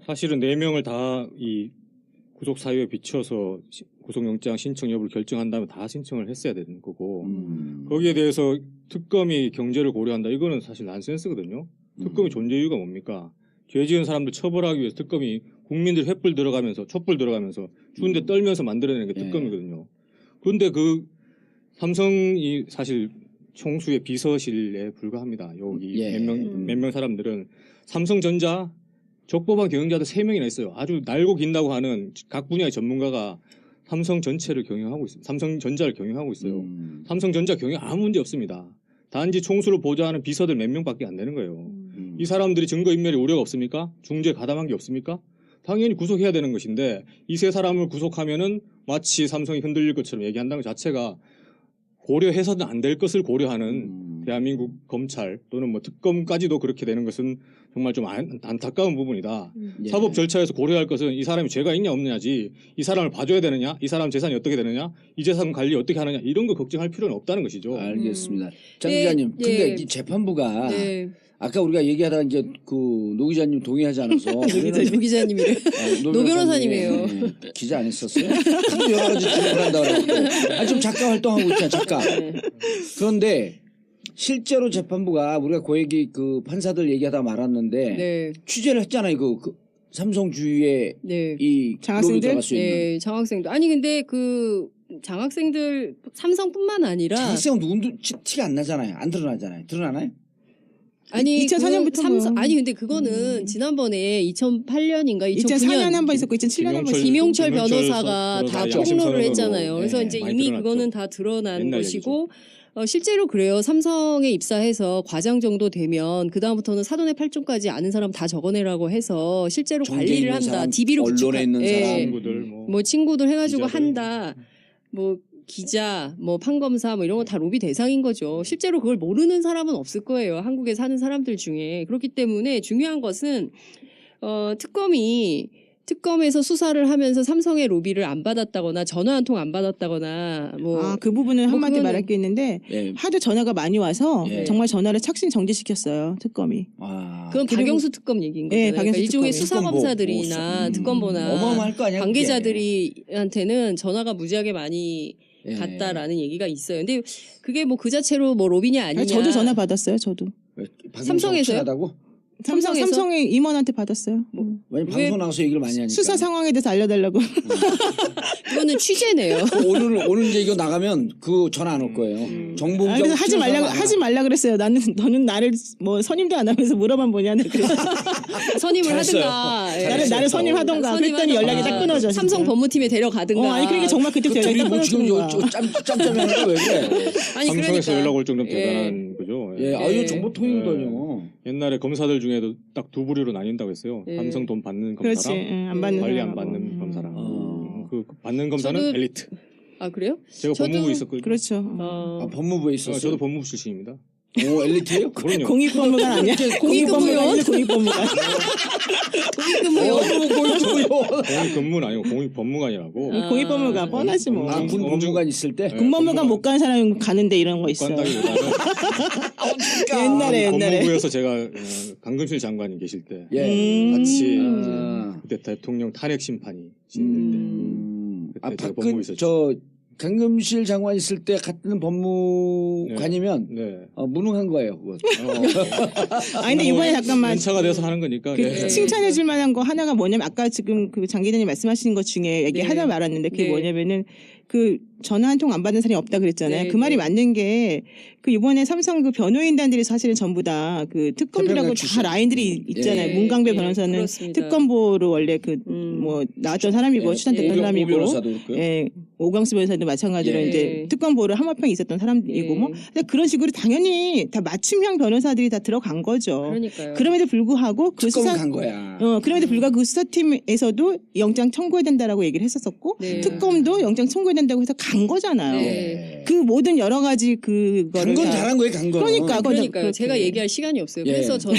사실은 4명을 다 이 구속 사유에 비춰서 구속영장 신청 여부를 결정한다면 다 신청을 했어야 되는 거고 거기에 대해서 특검이 경제를 고려한다. 이거는 사실 난센스거든요. 특검의 존재 이유가 뭡니까? 죄 지은 사람들 처벌하기 위해서 특검이 국민들 횃불 들어가면서 촛불 들어가면서 추운데 떨면서 만들어내는 게 특검이거든요. 그런데 그 삼성이 사실 총수의 비서실에 불과합니다. 여기 예. 몇 명 사람들은 삼성전자 적법한 경영자들 3명이나 있어요. 아주 날고 긴다고 하는 각 분야의 전문가가 삼성 전체를 경영하고 있습니다. 삼성전자를 경영하고 있어요. 삼성전자 경영 아무 문제 없습니다. 단지 총수를 보좌하는 비서들 몇 명밖에 안 되는 거예요. 이 사람들이 증거인멸에 우려가 없습니까? 중재 가담한 게 없습니까? 당연히 구속해야 되는 것인데 이 세 사람을 구속하면은 마치 삼성이 흔들릴 것처럼 얘기한다는 것 자체가 고려해서는 안 될 것을 고려하는 대한민국 검찰 또는 뭐 특검까지도 그렇게 되는 것은 정말 좀 안타까운 부분이다. 예. 사법 절차에서 고려할 것은 이 사람이 죄가 있냐 없느냐지 이 사람을 봐줘야 되느냐 이 사람 재산이 어떻게 되느냐 이 재산 관리 어떻게 하느냐 이런 거 걱정할 필요는 없다는 것이죠. 알겠습니다. 장 예, 기자님, 근데 예. 이 재판부가 네. 아까 우리가 얘기하다가 이제 그 노 기자님 동의하지 않아서 노 기자님이래. 노 변호사님이에요. 예, 기자 안 했었어요? 하도 여러 가지 질문을 한다고 그래갖고 좀 작가 활동하고 있잖아 작가. 그런데 실제로 재판부가 우리가 그 얘기 그 판사들 얘기하다 말았는데 네. 취재를 했잖아요. 그 삼성 주위에 네. 이 장학생들? 로비가 수 있는 네, 장학생들. 아니 근데 그 장학생들 삼성뿐만 아니라 장학생은 누군도 티가 안 나잖아요. 안 드러나잖아요. 드러나나요? 아니 2004년부터 그 삼성 아니 근데 그거는 지난번에 2008년인가 2004년에 한 번 있었고 2007년에 한 번 있었고 김용철 김용철 변호사가 다 양심 폭로를 선언으로 했잖아요. 그래서 네, 이제 많이 이미 드러났죠. 그거는 다 드러난 옛날 것이고 실제로 그래요. 삼성에 입사해서 과장 정도 되면 그 다음부터는 사돈의 팔종까지 아는 사람 다 적어내라고 해서 실제로 정계 관리를 있는 한다. 사람, DB로 언론에 있는 사람. 친구들 뭐 친구들 해가지고 기자들. 한다. 뭐 기자, 뭐 판검사, 뭐 이런 거 다 로비 대상인 거죠. 실제로 그걸 모르는 사람은 없을 거예요. 한국에 사는 사람들 중에. 그렇기 때문에 중요한 것은 특검에서 수사를 하면서 삼성의 로비를 안 받았다거나 전화 한 통 안 받았다거나 뭐 그 부분은 뭐 한마디 그거는- 말할 게 있는데 예. 하도 전화가 많이 와서 예. 정말 전화를 착신 정지시켰어요. 특검이. 그건 그리고- 박영수 특검 얘기인 거잖아요. 네, 그러니까 박영수 일종의 특검이. 수사 검사들이나 특검보나 어마어마할 거 아니야. 관계자들이한테는 전화가 무지하게 많이 예. 갔다라는 얘기가 있어요. 근데 그게 뭐 그 자체로 뭐 로비냐 아니냐. 아니, 저도 전화 받았어요. 저도. 삼성에서요? 다고 삼성에서? 삼성의 임원한테 받았어요. 왜냐면 왜- 방송 나가서 얘기를 많이 하니까. 수사 상황에 대해서 알려달라고. 그거는 취재네요. 오늘 이제 이거 나가면 그 전화 안 올 거예요. 정보 그래서 하지 말라 그랬어요. 너는 나를 뭐 선임도 안 하면서 물어만 보냐는 그래서 선임을 잘했어요. 하든가. 예. 나를 선임하던가 그랬더니 연락이 딱 끊어져. 진짜. 삼성 법무팀에 데려가든가. 아니 그러니까 정말 그때부터 연락이 둘이 딱 뭐 지금 끊어지는 거야. 짬짬이 하는 거왜 그래? 아니 삼성에서 연락 올 정도면 예. 대단한 거죠. 예, 이거 정보 통일거든요. 옛날에 검사들 중에도 딱 두 부류로 나뉜다고 했어요. 예. 삼성 돈 받는 그렇지. 검사랑 안 받는 관리 안 사람하고. 받는 검사랑. 어. 그 받는 검사는 저도- 엘리트. 아 그래요? 제가 저도- 법무부에 있었거든요. 그렇죠. 법무부에 있었어요. 저도 법무부 출신입니다. 오 엘리트예요? 그럼요. 공익법무관 아니야? 공익법무원? 공익법무관. 공익 근무는 아니고 공익 법무관이라고. 공익법무관 뻔하지 뭐. 군 법무관 있을 때. 군법무관 못 간 사람이 가는데 이런 거 있어. 간다기보다는 옛날에. 법무부에서 제가 강금실 장관이 계실 때 예. 같이 아. 그때 대통령 탄핵 심판이 진행될 때 그때 제가 법무부에 있었죠. 저 강금실 장관 있을 때 같은 법무관이면 네. 무능한 거예요. 그거. 아니 근데 이번에 잠깐만 연차가 돼서 하는 거니까. 그 네. 칭찬해줄 만한 거 하나가 뭐냐면 아까 지금 그 장 기자님 말씀하신 것 중에 얘기 네. 하나 말았는데 그게 네. 뭐냐면은 그 전화 한 통 안 받는 사람이 없다 그랬잖아요. 네, 그 말이 네. 맞는 게 그 이번에 삼성 그 변호인단들이 사실은 전부 다 그 특검들하고 대표가 다 출신. 라인들이 있잖아요. 네, 문강배 네, 변호사는 그렇습니다. 특검보로 원래 그 뭐 나왔던 사람이고 추천됐던 오 사람이고, 변호사도 그렇고요. 예, 오광수 변호사도 마찬가지로 예. 이제 특검보를 하마평에 있었던 사람이고 예. 뭐 그런 식으로 당연히 다 맞춤형 변호사들이 다 들어간 거죠. 그러니까요. 그럼에도 불구하고 그 특검은 수사 간 거야. 그럼에도 불구하고 그 수사팀에서도 영장 청구해야 된다라고 얘기를 했었었고 네. 특검도 영장 청구해야 된다고 해서 간 거잖아요. 네. 그 모든 여러 가지 그거를 간건 다- 잘한 거예요, 간 건. 그러니까 그러니까요. 그렇게. 제가 얘기할 시간이 없어요. 예. 그래서 저는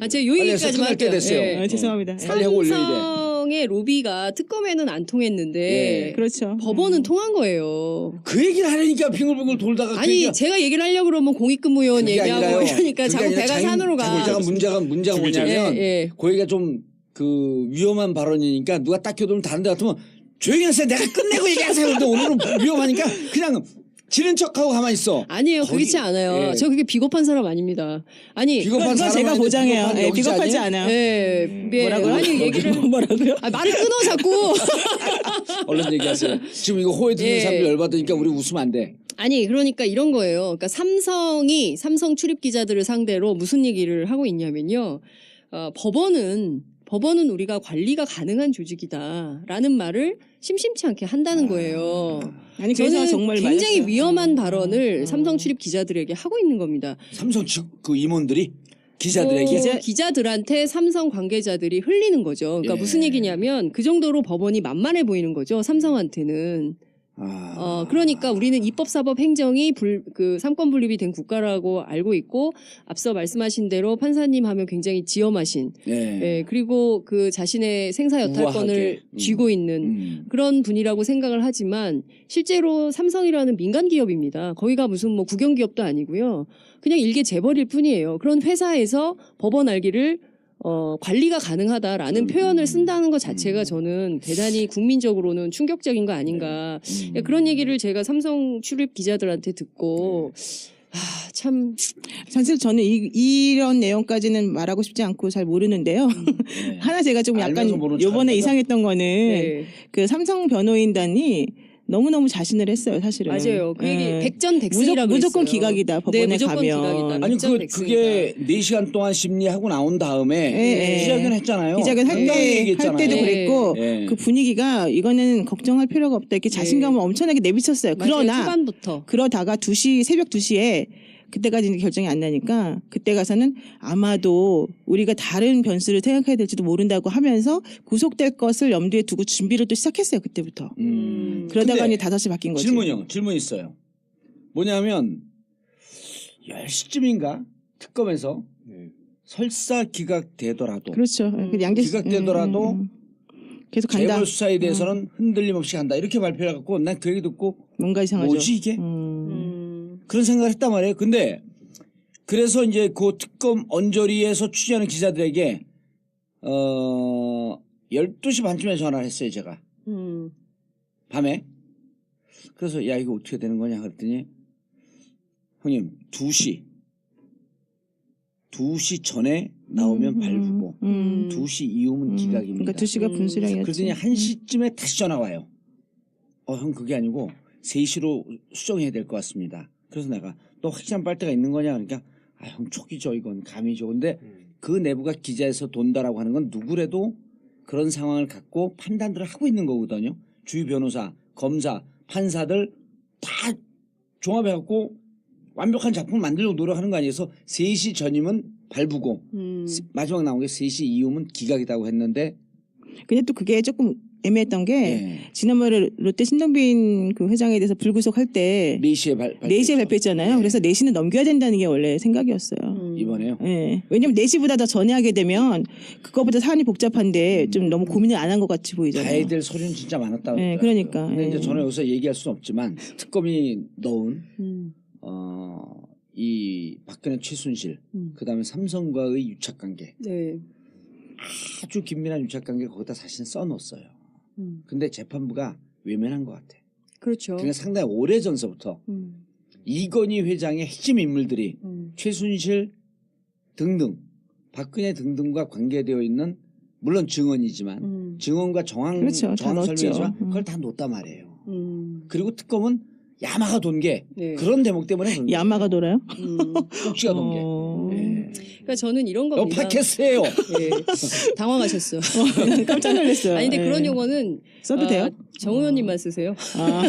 제가 요 빨리 얘기까지만 끝날 때 할게요. 됐어요. 예. 죄송합니다. 빨리 하고 올려야 돼. 삼성의 로비가 특검에는 안 통했는데 예. 그렇죠. 법원은 통한 거예요. 그 얘기를 하려니까 빙글빙글 돌다가 그 아니 얘기가- 제가 얘기를 하려고 그러면 공익근무요원 그게 얘기하고 아니라요. 이러니까 그게 자꾸 아니라 배가 자기- 산으로 가. 자기 문제가 뭐냐면 예, 예. 그 얘기가 좀 그 위험한 발언이니까 누가 딱 껴두면 다른 데 같으면 조용히 하세요. 내가 끝내고 얘기하세요. 근데 오늘은 위험하니까 그냥 지는 척하고 가만히 있어. 아니에요. 거기- 그렇지 않아요. 예. 저 그게 비겁한 사람 아닙니다. 아니 비겁한 그건 제가 사람한테 보장해요. 비겁한 예, 여기지 비겁하지 아니에요? 않아요. 예, 예. 뭐라고요? 아니 얘기를 뭐라고요? 말을 끊어 자꾸. 얼른 얘기하세요. 지금 이거 호에 듣는 예. 사람들 열받으니까 우리 웃으면 안 돼. 아니 그러니까 이런 거예요. 그러니까 삼성이 삼성 출입 기자들을 상대로 무슨 얘기를 하고 있냐면요. 법원은 우리가 관리가 가능한 조직이다라는 말을 심심치 않게 한다는 거예요. 아니 그래서 저는 정말 굉장히 맞았어요. 위험한 발언을 삼성 출입 기자들에게 하고 있는 겁니다. 삼성 그 임원들이 기자들에게 기자들한테 삼성 관계자들이 흘리는 거죠. 그러니까 예. 무슨 얘기냐면 그 정도로 법원이 만만해 보이는 거죠. 삼성한테는. 그러니까 우리는 입법사법 행정이 그 삼권 분립이 된 국가라고 알고 있고 앞서 말씀하신 대로 판사님 하면 굉장히 지엄하신 예, 그리고 그 자신의 생사여탈권을 우아하게. 쥐고 있는 그런 분이라고 생각을 하지만 실제로 삼성이라는 민간 기업입니다. 거기가 무슨 뭐 국영기업도 아니고요. 그냥 일개 재벌일 뿐이에요. 그런 회사에서 법원 알기를 관리가 가능하다라는 표현을 쓴다는 것 자체가 저는 대단히 국민적으로는 충격적인 거 아닌가. 그런 얘기를 제가 삼성 출입 기자들한테 듣고 참 사실 저는 이런 내용까지는 말하고 싶지 않고 잘 모르는데요. 하나 제가 좀 약간 알면서 모르는 요번에 척하는 이상했던 거는 네. 그 삼성 변호인단이 너무너무 자신을 했어요, 사실은. 맞아요. 그 얘기 예. 백전백승이라고 무조건 했어요. 기각이다, 법원에 네, 무조건 가면. 기각이다. 아니 백전백승이다. 그게 4시간 동안 심리하고 나온 다음에 예, 예. 기자회견 했잖아요. 기자회견 할 당당히 때도 얘기했잖아요. 예. 그랬고 예. 그 분위기가 이거는 걱정할 필요가 없다 이렇게 자신감을 엄청나게 내비쳤어요. 맞아요. 그러나 초반부터 그러다가 새벽 2시에 그때까지는 결정이 안 나니까 그때 가서는 아마도 우리가 다른 변수를 생각해야 될지도 모른다고 하면서 구속될 것을 염두에 두고 준비를 또 시작했어요. 그때부터. 그러다가 근데 이제 5시 바뀐 거죠. 질문 있어요. 뭐냐면 10시쯤인가 특검에서 네. 설사 기각되더라도 그렇죠. 양대 기각되더라도 계속 간다. 재벌 수사에 대해서는 흔들림 없이 간다. 이렇게 발표를 해갖고 난 그 얘기 듣고 뭔가 이상하죠. 뭐지 이게? 그런 생각을 했단 말이에요. 근데 그래서 이제 그 특검 언저리에서 취재하는 기자들에게 12시 반쯤에 전화를 했어요. 제가. 밤에. 그래서 야 이거 어떻게 되는 거냐 그랬더니 형님 2시 전에 나오면 발부고 2시 이후면 기각입니다. 그러니까 2시가 분수령이었죠. 그러더니 1시쯤에 다시 전화 와요. 형 그게 아니고 3시로 수정해야 될 것 같습니다. 그래서 내가 또 확실한 빨대가 있는 거냐 그러니까 형 촉이죠 이건 감이죠. 근데 그 내부가 기자에서 돈다라고 하는 건 누구래도 그런 상황을 갖고 판단들을 하고 있는 거거든요. 주의 변호사, 검사, 판사들 다 종합해갖고 완벽한 작품을 만들려고 노력하는 거 아니어서 3시 전이면 발부고 마지막 나온 게 3시 이후면 기각이라고 했는데 근데 또 그게 조금 애매했던 게 예. 지난번에 롯데 신동빈 그 회장에 대해서 불구속할 때 4시에 4시에 발표했잖아요. 예. 그래서 4시는 넘겨야 된다는 게 원래 생각이었어요. 이번에요. 예. 왜냐면 4시보다 더 전에 하게 되면 그거보다 사안이 복잡한데 좀 너무 고민을 안 한 것 같이 보이잖아요. 가야 될 서류는 진짜 많았다고. 예, 그러더라고요. 그러니까, 근데 예. 이제 저는 여기서 얘기할 수는 없지만 특검이 넣은 이 박근혜 최순실 그다음에 삼성과의 유착관계 네. 아주 긴밀한 유착관계 거기다 사실 써놓았어요. 근데 재판부가 외면한 것 같아. 그렇죠. 그러니까 상당히 오래 전서부터 이건희 회장의 핵심 인물들이 최순실 등등 박근혜 등등과 관계되어 있는 물론 증언이지만 증언과 정황 그렇죠. 다 정황 넣었죠. 설명이지만 그걸 다 놓았단 말이에요. 그리고 특검은 야마가 돈 게 네. 그런 대목 때문에 그런 거예요. 야마가 돌아요? 꼭지가 돈 게. 어... 예. 그러니까 저는 이런 너 겁니다. 팟캐스트예요. 예. 당황하셨어. 깜짝 놀랐어요. 아니 근데 예. 그런 용어는 써도 돼요? 정 의원님만 쓰세요. 아,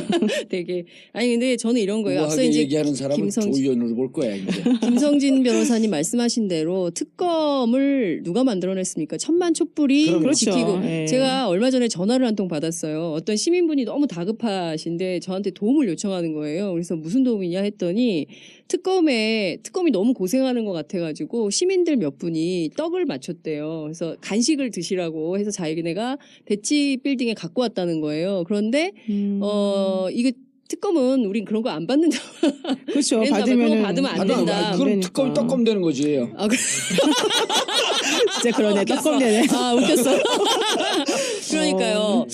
되게 아니 근데 저는 이런 거예요. 앞서 우아하게 이제 얘기하는 사람은 조 김성진- 의원으로 볼 거야 이제. 김성진 변호사님 말씀하신 대로 특검을 누가 만들어냈습니까? 천만 촛불이 그럼요. 지키고 그렇죠. 예. 제가 얼마 전에 전화를 한 통 받았어요. 어떤 시민분이 너무 다급하신데 저한테 도움을 요청하는 거예요. 그래서 무슨 도움이냐 했더니 특검이 너무 고생하는 것 같아가지고 시민들 몇 분이 떡을 맞췄대요. 그래서 간식을 드시라고 해서 자기네가 대치 빌딩에 갖고 왔다는 거예요. 그런데 이게 특검은 우린 그런 거 안 받는다. 그렇죠. 그랬나 봐요. 받으면은 그런 거 받으면 안 받아, 된다. 그럼 그러니까. 특검이 떡검 되는 거지. 아, 그래. 진짜 그러네. 떡검되네. 아, 웃겼어. 그러니까요.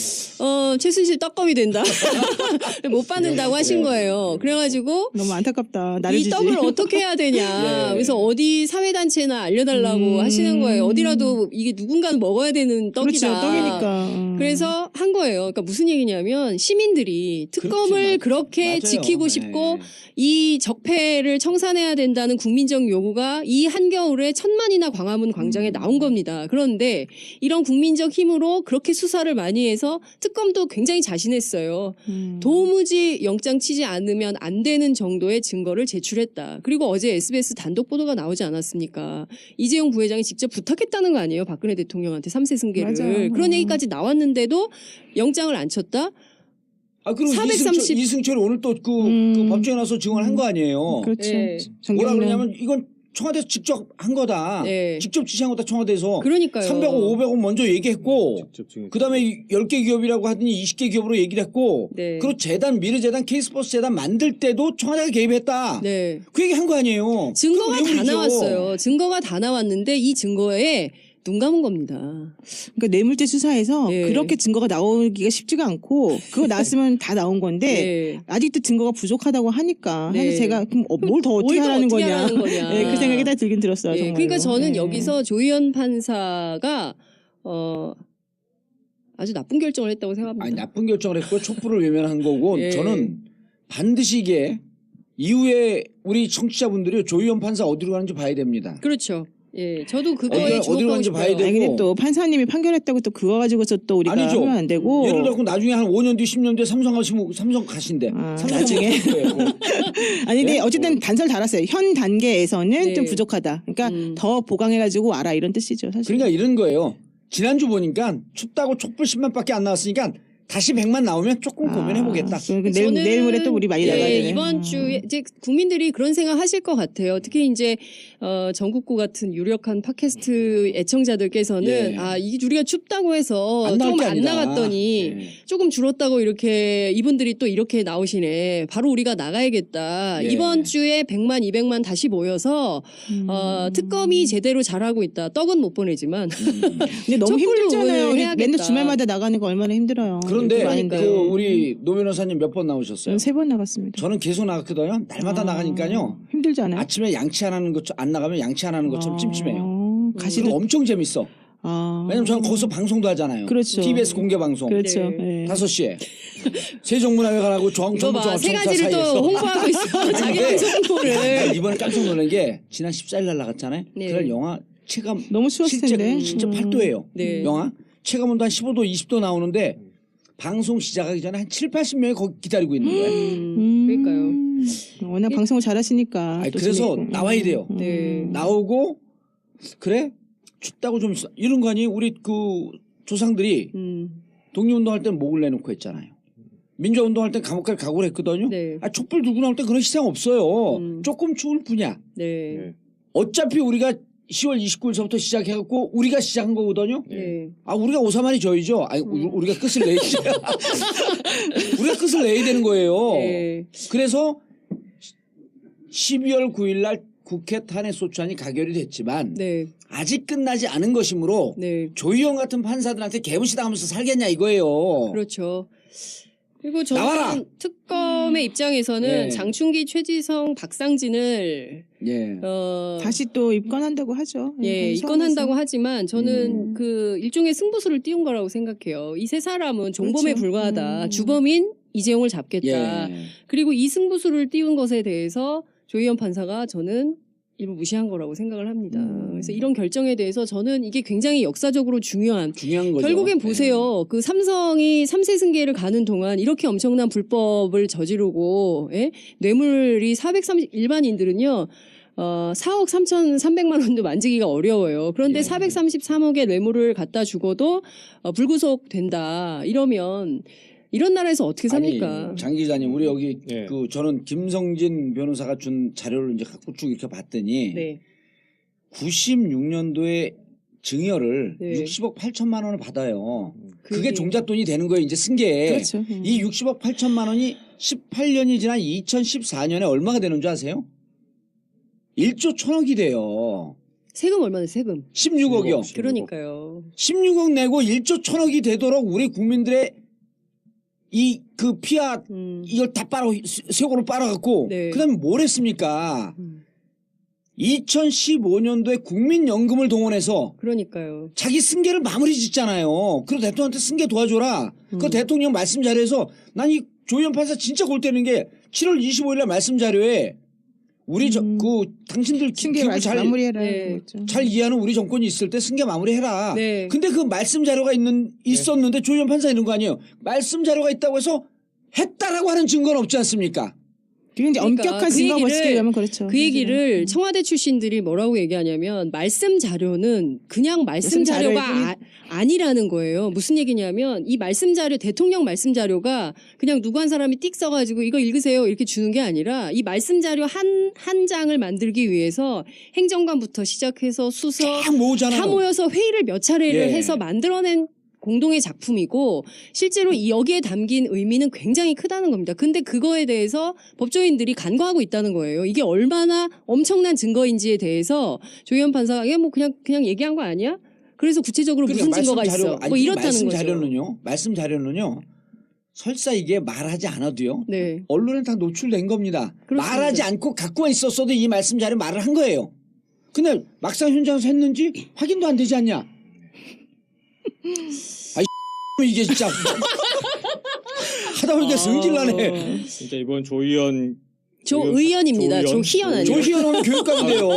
최순실 떡검이 된다. 못 받는다고 하신 거예요. 그래가지고 너무 안타깝다. 나를 이 주지. 떡을 어떻게 해야 되냐. 네. 그래서 어디 사회단체나 알려달라고 하시는 거예요. 어디라도 이게 누군가는 먹어야 되는 떡이다. 그렇죠. 떡이니까. 그래서 한 거예요. 그러니까 무슨 얘기냐면 시민들이 특검을 그렇게 맞아요. 지키고 싶고 네. 이 적폐를 청산해야 된다는 국민적 요구가 이 한겨울에 1000만이나 광화문 광장에 나온 겁니다. 그런데 이런 국민적 힘으로 그렇게 수사를 많이 해서 특검도 굉장히 자신했어요. 도무지 영장 치지 않으면 안 되는 정도의 증거를 제출했다. 그리고 어제 SBS 단독 보도가 나오지 않았습니까? 이재용 부회장이 직접 부탁했다는 거 아니에요? 박근혜 대통령한테 3세 승계를. 맞아요. 그런 얘기까지 나왔는데도 영장을 안 쳤다? 아 그리고 430 이승철이 오늘 또 그 법정에 나서 증언한 거 아니에요. 그렇죠. 예. 뭐라 정경련. 그러냐면 이건 청와대에서 직접 한 거다. 네. 직접 지시한 거다 청와대에서. 그러니까요. 300억, 500억 먼저 얘기했고 직접 증인. 그다음에 10개 기업이라고 하더니 20개 기업으로 얘기를 했고 네. 그리고 재단, 미르재단, K스포츠 재단 만들 때도 청와대가 개입했다. 네. 그 얘기 한 거 아니에요. 증거가 그럼 다 외국이죠. 나왔어요. 증거가 다 나왔는데 이 증거에 눈 감은 겁니다. 그러니까 뇌물죄 수사에서 예. 그렇게 증거가 나오기가 쉽지가 않고 그거 나왔으면 다 나온 건데 네. 아직도 증거가 부족하다고 하니까 네. 사실 제가 그럼 뭘 더 어떻게 뭘 더 하라는 어떻게 거냐. 하라는 거냐. 예, 그 생각이 다 들긴 들었어요. 예, 정말로. 그러니까 저는 예. 여기서 조희연 판사가 아주 나쁜 결정을 했다고 생각합니다. 아니 나쁜 결정을 했고 촛불을 외면한 거고 예. 저는 반드시 이게 이후에 우리 청취자분들이 조희연 판사 어디로 가는지 봐야 됩니다. 그렇죠. 예, 저도 그거에 어디로 주목하고 가는지 싶어요. 봐야 되고. 아니 근데 또 판사님이 판결했다고 또 그거 가지고서 또 우리가 아니죠. 하면 안 되고 예를 들어 나중에 한 5년 뒤 10년 뒤에 삼성 가신대. 아, 삼성 나중에? 네? 아니 근데 어쨌든 단서를 달았어요. 현 단계에서는 네. 좀 부족하다. 그러니까 더 보강해가지고 와라 이런 뜻이죠. 사실. 그러니까 이런 거예요. 지난주 보니까 춥다고 촛불 10만밖에 안 나왔으니까 다시 100만 나오면 조금 고민해 보겠다. 내일 모레 또 우리 많이 예, 나가야 되네. 이번 주에 이제 국민들이 그런 생각 하실 것 같아요. 특히 이제 전국구 같은 유력한 팟캐스트 애청자들께서는 예. 이 우리가 춥다고 해서 안 나올 조금 게 안 아니라. 나갔더니 예. 조금 줄었다고 이렇게 이분들이 또 이렇게 나오시네. 바로 우리가 나가야겠다. 예. 이번 주에 100만, 200만 다시 모여서 특검이 제대로 잘하고 있다. 떡은 못 보내지만 근데 너무 촛불로 힘들잖아요. 응원을 우리 해야겠다. 맨날 주말마다 나가는 거 얼마나 힘들어요. 그런데 그러니까요. 그 우리 노 변호사님 몇 번 나오셨어요? 3번 나갔습니다. 저는 계속 나갔거든요. 날마다 나가니까요. 힘들지 않아요? 아침에 양치 안 하는 것 안 나가면 양치 안 하는 것처럼 찜찜해요. 가시도 그리고 엄청 재밌어. 왜냐면 저는 거기서 방송도 하잖아요. 그렇죠. TBS 공개 방송. 그렇죠. 네. 예. 5시에 세종문화회관하고 이거 봐, 세 정부청사 가지를 또 사이에서 홍보하고 있어. 자기 근데 방송 홍보를. 이번에 깜짝 놀란 게 지난 14일 날 나갔잖아요. 네. 그날 영화 체감 너무 추웠을 실제 텐데. 실제 8도예요. 네. 영화 체감온도 한 15도 20도 나오는데 방송 시작하기 전에 한 7, 80명이 거기 기다리고 있는 거예요. 그러니까요. 워낙 방송을 잘하시니까. 아니, 또 그래서 재미있고. 나와야 돼요. 네. 나오고 그래 춥다고 좀 있어. 이런 거 아니 우리 그 조상들이 독립운동할 때는 목을 내놓고 했잖아요. 민주화운동할 때 감옥 갈 각오를 했거든요. 네. 촛불 들고 나올 때 그런 시장 없어요. 조금 추울 뿐이야. 네. 어차피 우리가 10월 29일서부터 시작해갖고 우리가 시작한 거거든요. 네. 우리가 오사만이 저희죠. 우리가 끝을 내야죠. 우리가 끝을 내야 되는 거예요. 네. 그래서 12월 9일 날 국회 탄핵 소추안이 가결이 됐지만 네. 아직 끝나지 않은 것이므로 네. 조희연 같은 판사들한테 개무시 당하면서 살겠냐 이거예요. 그렇죠. 그리고 나와라! 저는 특검 기업의 입장에서는 예. 장충기, 최지성, 박상진을 예. 다시 또 입건한다고 하죠. 예, 다시 입건한다고 하지만 저는 음. 그 일종의 승부수를 띄운 거라고 생각해요. 이 세 사람은 종범에 그렇죠. 불과하다. 주범인 이재용을 잡겠다. 예. 그리고 이 승부수를 띄운 것에 대해서 조희연 판사가 저는 일부 무시한 거라고 생각을 합니다. 그래서 이런 결정에 대해서 저는 이게 굉장히 역사적으로 중요한 중요한 거죠. 결국엔 예. 보세요. 그 삼성이 3세 승계를 가는 동안 이렇게 엄청난 불법을 저지르고 예? 뇌물이 430 일반인들은요. 4억 3,300만 원도 만지기가 어려워요. 그런데 예. 433억의 뇌물을 갖다 주고도 불구속된다. 이러면 이런 나라에서 어떻게 삽니까? 아니, 장 기자님, 우리 여기 예. 그 저는 김성진 변호사가 준 자료를 이제 갖고 쭉 이렇게 봤더니 네. 96년도에 증여를 네. 60억 8천만 원을 받아요. 그게 그게- 종잣돈이 되는 거예요, 이제 승계에. 그렇죠. 이 60억 8천만 원이 18년이 지난 2014년에 얼마가 되는 줄 아세요? 1조 1천억이 돼요. 세금 얼마나 세금? 16억이요. 그러니까요. 16억 내고 1조 1천억이 되도록 우리 국민들의 이 그 피아 이걸 다 세고로 빨아갖고 네. 그다음에 뭘 했습니까? 음. 2015년도에 국민연금을 동원해서 그러니까요. 자기 승계를 마무리 짓잖아요. 그리고 대통령한테 승계 도와줘라. 그 대통령 말씀 자료에서 난 이 조희연 판사 진짜 골 때리는 게 7월 25일날 말씀 자료에 우리 그 당신들 승계 기구 잘 마무리해라. 네. 그랬죠. 잘 이해하는 우리 정권이 있을 때 승계 마무리해라. 네. 근데 그 말씀 자료가 있었는데 조희연 판사 있는 거 아니에요. 말씀 자료가 있다고 해서 했다라고 하는 증거는 없지 않습니까? 그게 이제 그러니까 엄격한 그 증거가 얘기를- 없으려면 그렇죠. 그 얘기를 음. 청와대 출신들이 뭐라고 얘기하냐면 말씀 자료는 그냥 말씀 말씀 자료일 자료가 아니라는 거예요. 무슨 얘기냐면 이 말씀 자료 대통령 말씀 자료가 그냥 누구 한 사람이 띡 써가지고 이거 읽으세요 이렇게 주는 게 아니라 이 말씀 자료 한 장을 만들기 위해서 행정관부터 시작해서 수석 쫙 모으잖아요. 다 모여서 회의를 몇 차례를 예. 해서 만들어낸 공동의 작품이고 실제로 이 여기에 담긴 의미는 굉장히 크다는 겁니다. 근데 그거에 대해서 법조인들이 간과하고 있다는 거예요. 이게 얼마나 엄청난 증거인지에 대해서 조희연 판사가 이게 뭐 그냥 얘기한 거 아니야? 그래서 구체적으로 그러니까 무슨 증거가 말씀 자료, 있어? 아니, 뭐 이렇다는 말씀 거죠. 말씀 자료는요. 설사 이게 말하지 않아도요. 네. 언론에 다 노출된 겁니다. 그렇습니다. 말하지 않고 갖고만 있었어도 이 말씀 자료 말을 한 거예요. 근데 막상 현장에서 했는지 확인도 안 되지 않냐? 아이 이게 진짜 하다 보니까 승질나네. 진짜 이번 조희연 조의연입니다. 조의연? 조희연 아니에요. 조희연은 교육감인데요.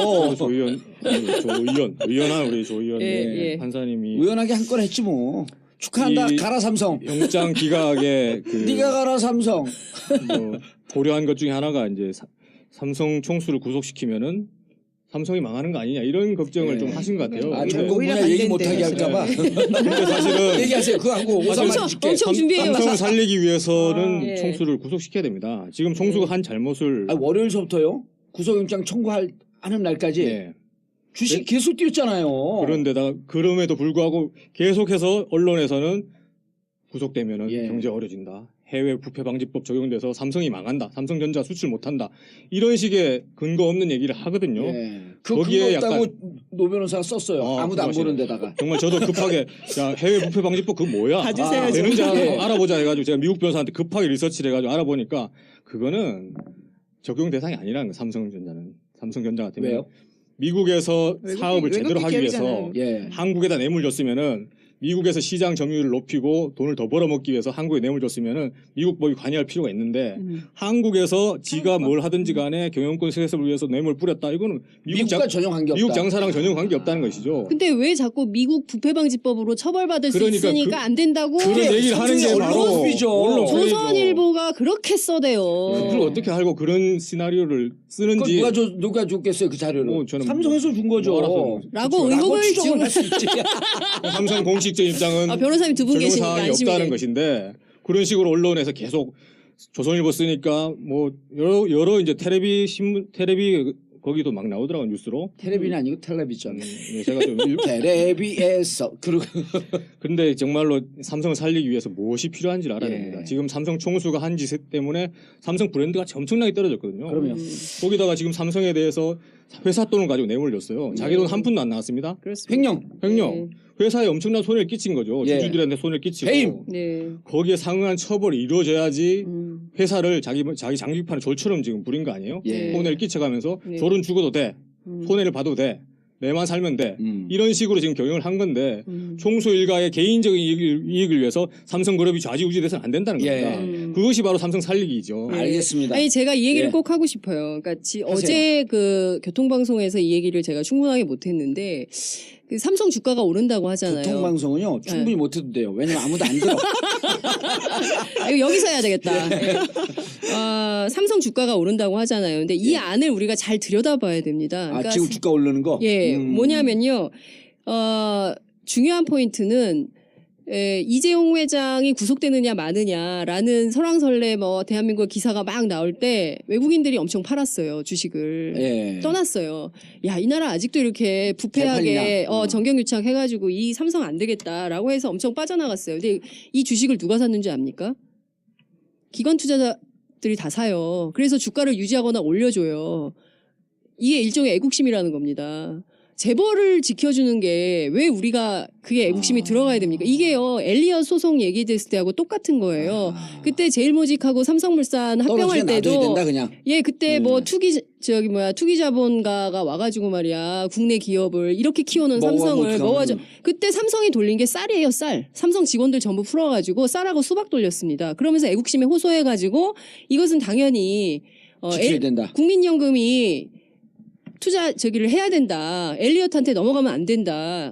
의연한 우리 조희연 예. 판사님이 우연하게 한 건 했지 뭐. 축하한다. 이- 가라 삼성. 영장 기각에 그 네가 가라 삼성. 뭐 고려한 것 중에 하나가 이제 삼성 총수를 구속시키면은 삼성이 망하는 거 아니냐 이런 걱정을 네. 좀 하신 것 같아요. 아, 근데 정보 오히려 분야 얘기 반대인데, 못하게 사실은. 할까봐. 근데 사실은 얘기하세요. 그거 하고 오사만 엄청 줄게. 엄청 준비해요. 삼성을 살리기 위해서는 아, 예. 총수를 구속시켜야 됩니다. 지금 총수가 한 잘못을 아, 월요일서부터요. 구속영장 청구하는 날까지 예. 주식 계속 뛰었잖아요. 그런데다가 그럼에도 불구하고 계속해서 언론에서는 구속되면은 예. 경제 어려진다. 해외 부패 방지법 적용돼서 삼성이 망한다. 삼성전자 수출 못한다. 이런 식의 근거 없는 얘기를 하거든요. 예. 그 거기에 그거 없다고 노 변호사가 썼어요. 아무도 안 그거 보는 데다가. 정말 저도 급하게 야 해외 부패 방지법 그거 뭐야? 봐주세요, 좀. 되는지 예. 알아보자 해가지고 제가 미국 변호사한테 급하게 리서치를 해가지고 알아보니까 그거는 적용 대상이 아니라는 거예요. 삼성전자 같은 경우는. 왜요? 미국에서 외국인- 사업을 제대로 외국인 하기 위해서 기업이잖아요. 예. 한국에다 뇌물 줬으면은 미국에서 시장 점유율을 높이고 돈을 더 벌어먹기 위해서 한국에 뇌물 줬으면은 미국 법이 관여할 필요가 있는데 한국에서 지가 뭘 하든지 간에 경영권 세습을 위해서 뇌물 뿌렸다. 이거는 미국과 전혀 관계 없다. 미국 장사랑 전혀 관계 없다는 것이죠. 근데 왜 자꾸 미국 부패방지법으로 처벌받을 그러니까 수 있으니까 그- 안 된다고 그런 얘기를 하는 게 언론 바로 소비죠. 언론 소비죠. 조선일보가 그렇게 써대요. 그걸 어떻게 알고 그런 시나리오를 그걸 쓰는지 누가 줬겠어요 그 자료를? 뭐 저는 삼성에서 준 거죠. 뭐 알아서 라고 그렇죠. 의혹을 추정을 지금 할 수 있지. 삼성 공식적 입장은 아, 변호사님 두 분 적용 계시니까 사항이 안심이 없다는 돼요. 것인데 그런 식으로 언론에서 계속 조선일보 쓰니까 뭐 여러 이제 텔레비 신문 텔레비 거기도 막 나오더라고 뉴스로. 텔레비는 아니고 텔레비전. 제가 좀 텔레비에서 그리고 근데 정말로 삼성을 살리기 위해서 무엇이 필요한지를 알아야 예. 됩니다. 지금 삼성 총수가 한 짓 때문에 삼성 브랜드가 엄청나게 떨어졌거든요. 그러면 거기다가 지금 삼성에 대해서 회사 돈을 가지고 뇌물을 줬어요. 자기 돈 한 푼도 안 나왔습니다. 그렇습니다. 횡령. 횡령. 회사에 엄청난 손해를 끼친 거죠. 예. 주주들한테 손해를 끼치고 해임. 네. 거기에 상응한 처벌이 이루어져야지 음. 회사를 자기 장기판을 졸처럼 지금 부린 거 아니에요? 예. 손해를 끼쳐가면서 네. 졸은 죽어도 돼. 손해를 봐도 돼. 내만 살면 돼. 이런 식으로 지금 경영을 한 건데 총수 일가의 개인적인 이익을 위해서 삼성그룹이 좌지우지돼서는 안 된다는 예. 겁니다. 그것이 바로 삼성 살리기죠. 네. 알겠습니다. 아니 제가 이 얘기를 예. 꼭 하고 싶어요. 그러니까 어제 그 교통방송에서 이 얘기를 제가 충분하게 못했는데 그 삼성 주가가 오른다고 하잖아요. 교통방송은요 충분히 못해도 돼요. 왜냐면 아무도 안 들어. 아, 이거 여기서 해야 되겠다. 예. 삼성 주가가 오른다고 하잖아요. 근데 이 안을 우리가 잘 들여다봐야 됩니다. 아, 지금 주가 오르는 거? 예, 뭐냐면요. 중요한 포인트는 이재용 회장이 구속되느냐 마느냐라는 설왕설래 뭐 대한민국 기사가 막 나올 때 외국인들이 엄청 팔았어요. 주식을. 예. 떠났어요. 야, 이 나라 아직도 이렇게 부패하게 잘 팔리냐? 정경유착 해가지고 이 삼성 안 되겠다라고 해서 엄청 빠져나갔어요. 근데 이 주식을 누가 샀는지 압니까? 기관 투자자들이 다 사요. 그래서 주가를 유지하거나 올려줘요. 이게 일종의 애국심이라는 겁니다. 재벌을 지켜주는 게 왜 우리가 그게 애국심이 들어가야 됩니까? 이게요, 엘리엇 소송 얘기됐을 때하고 똑같은 거예요. 그때 제일모직하고 삼성물산 합병할 떨어지게 놔둬야 때도 된다 그냥. 예, 그때 뭐 투기자본가가 와가지고 말이야 국내 기업을 이렇게 키우는 삼성을 먹어줘. 그때 삼성이 돌린 게 쌀이에요, 쌀. 삼성 직원들 전부 풀어가지고 쌀하고 수박 돌렸습니다. 그러면서 애국심에 호소해가지고 이것은 당연히 지켜야 된다. 국민연금이 투자를 해야 된다. 엘리엇한테 넘어가면 안 된다.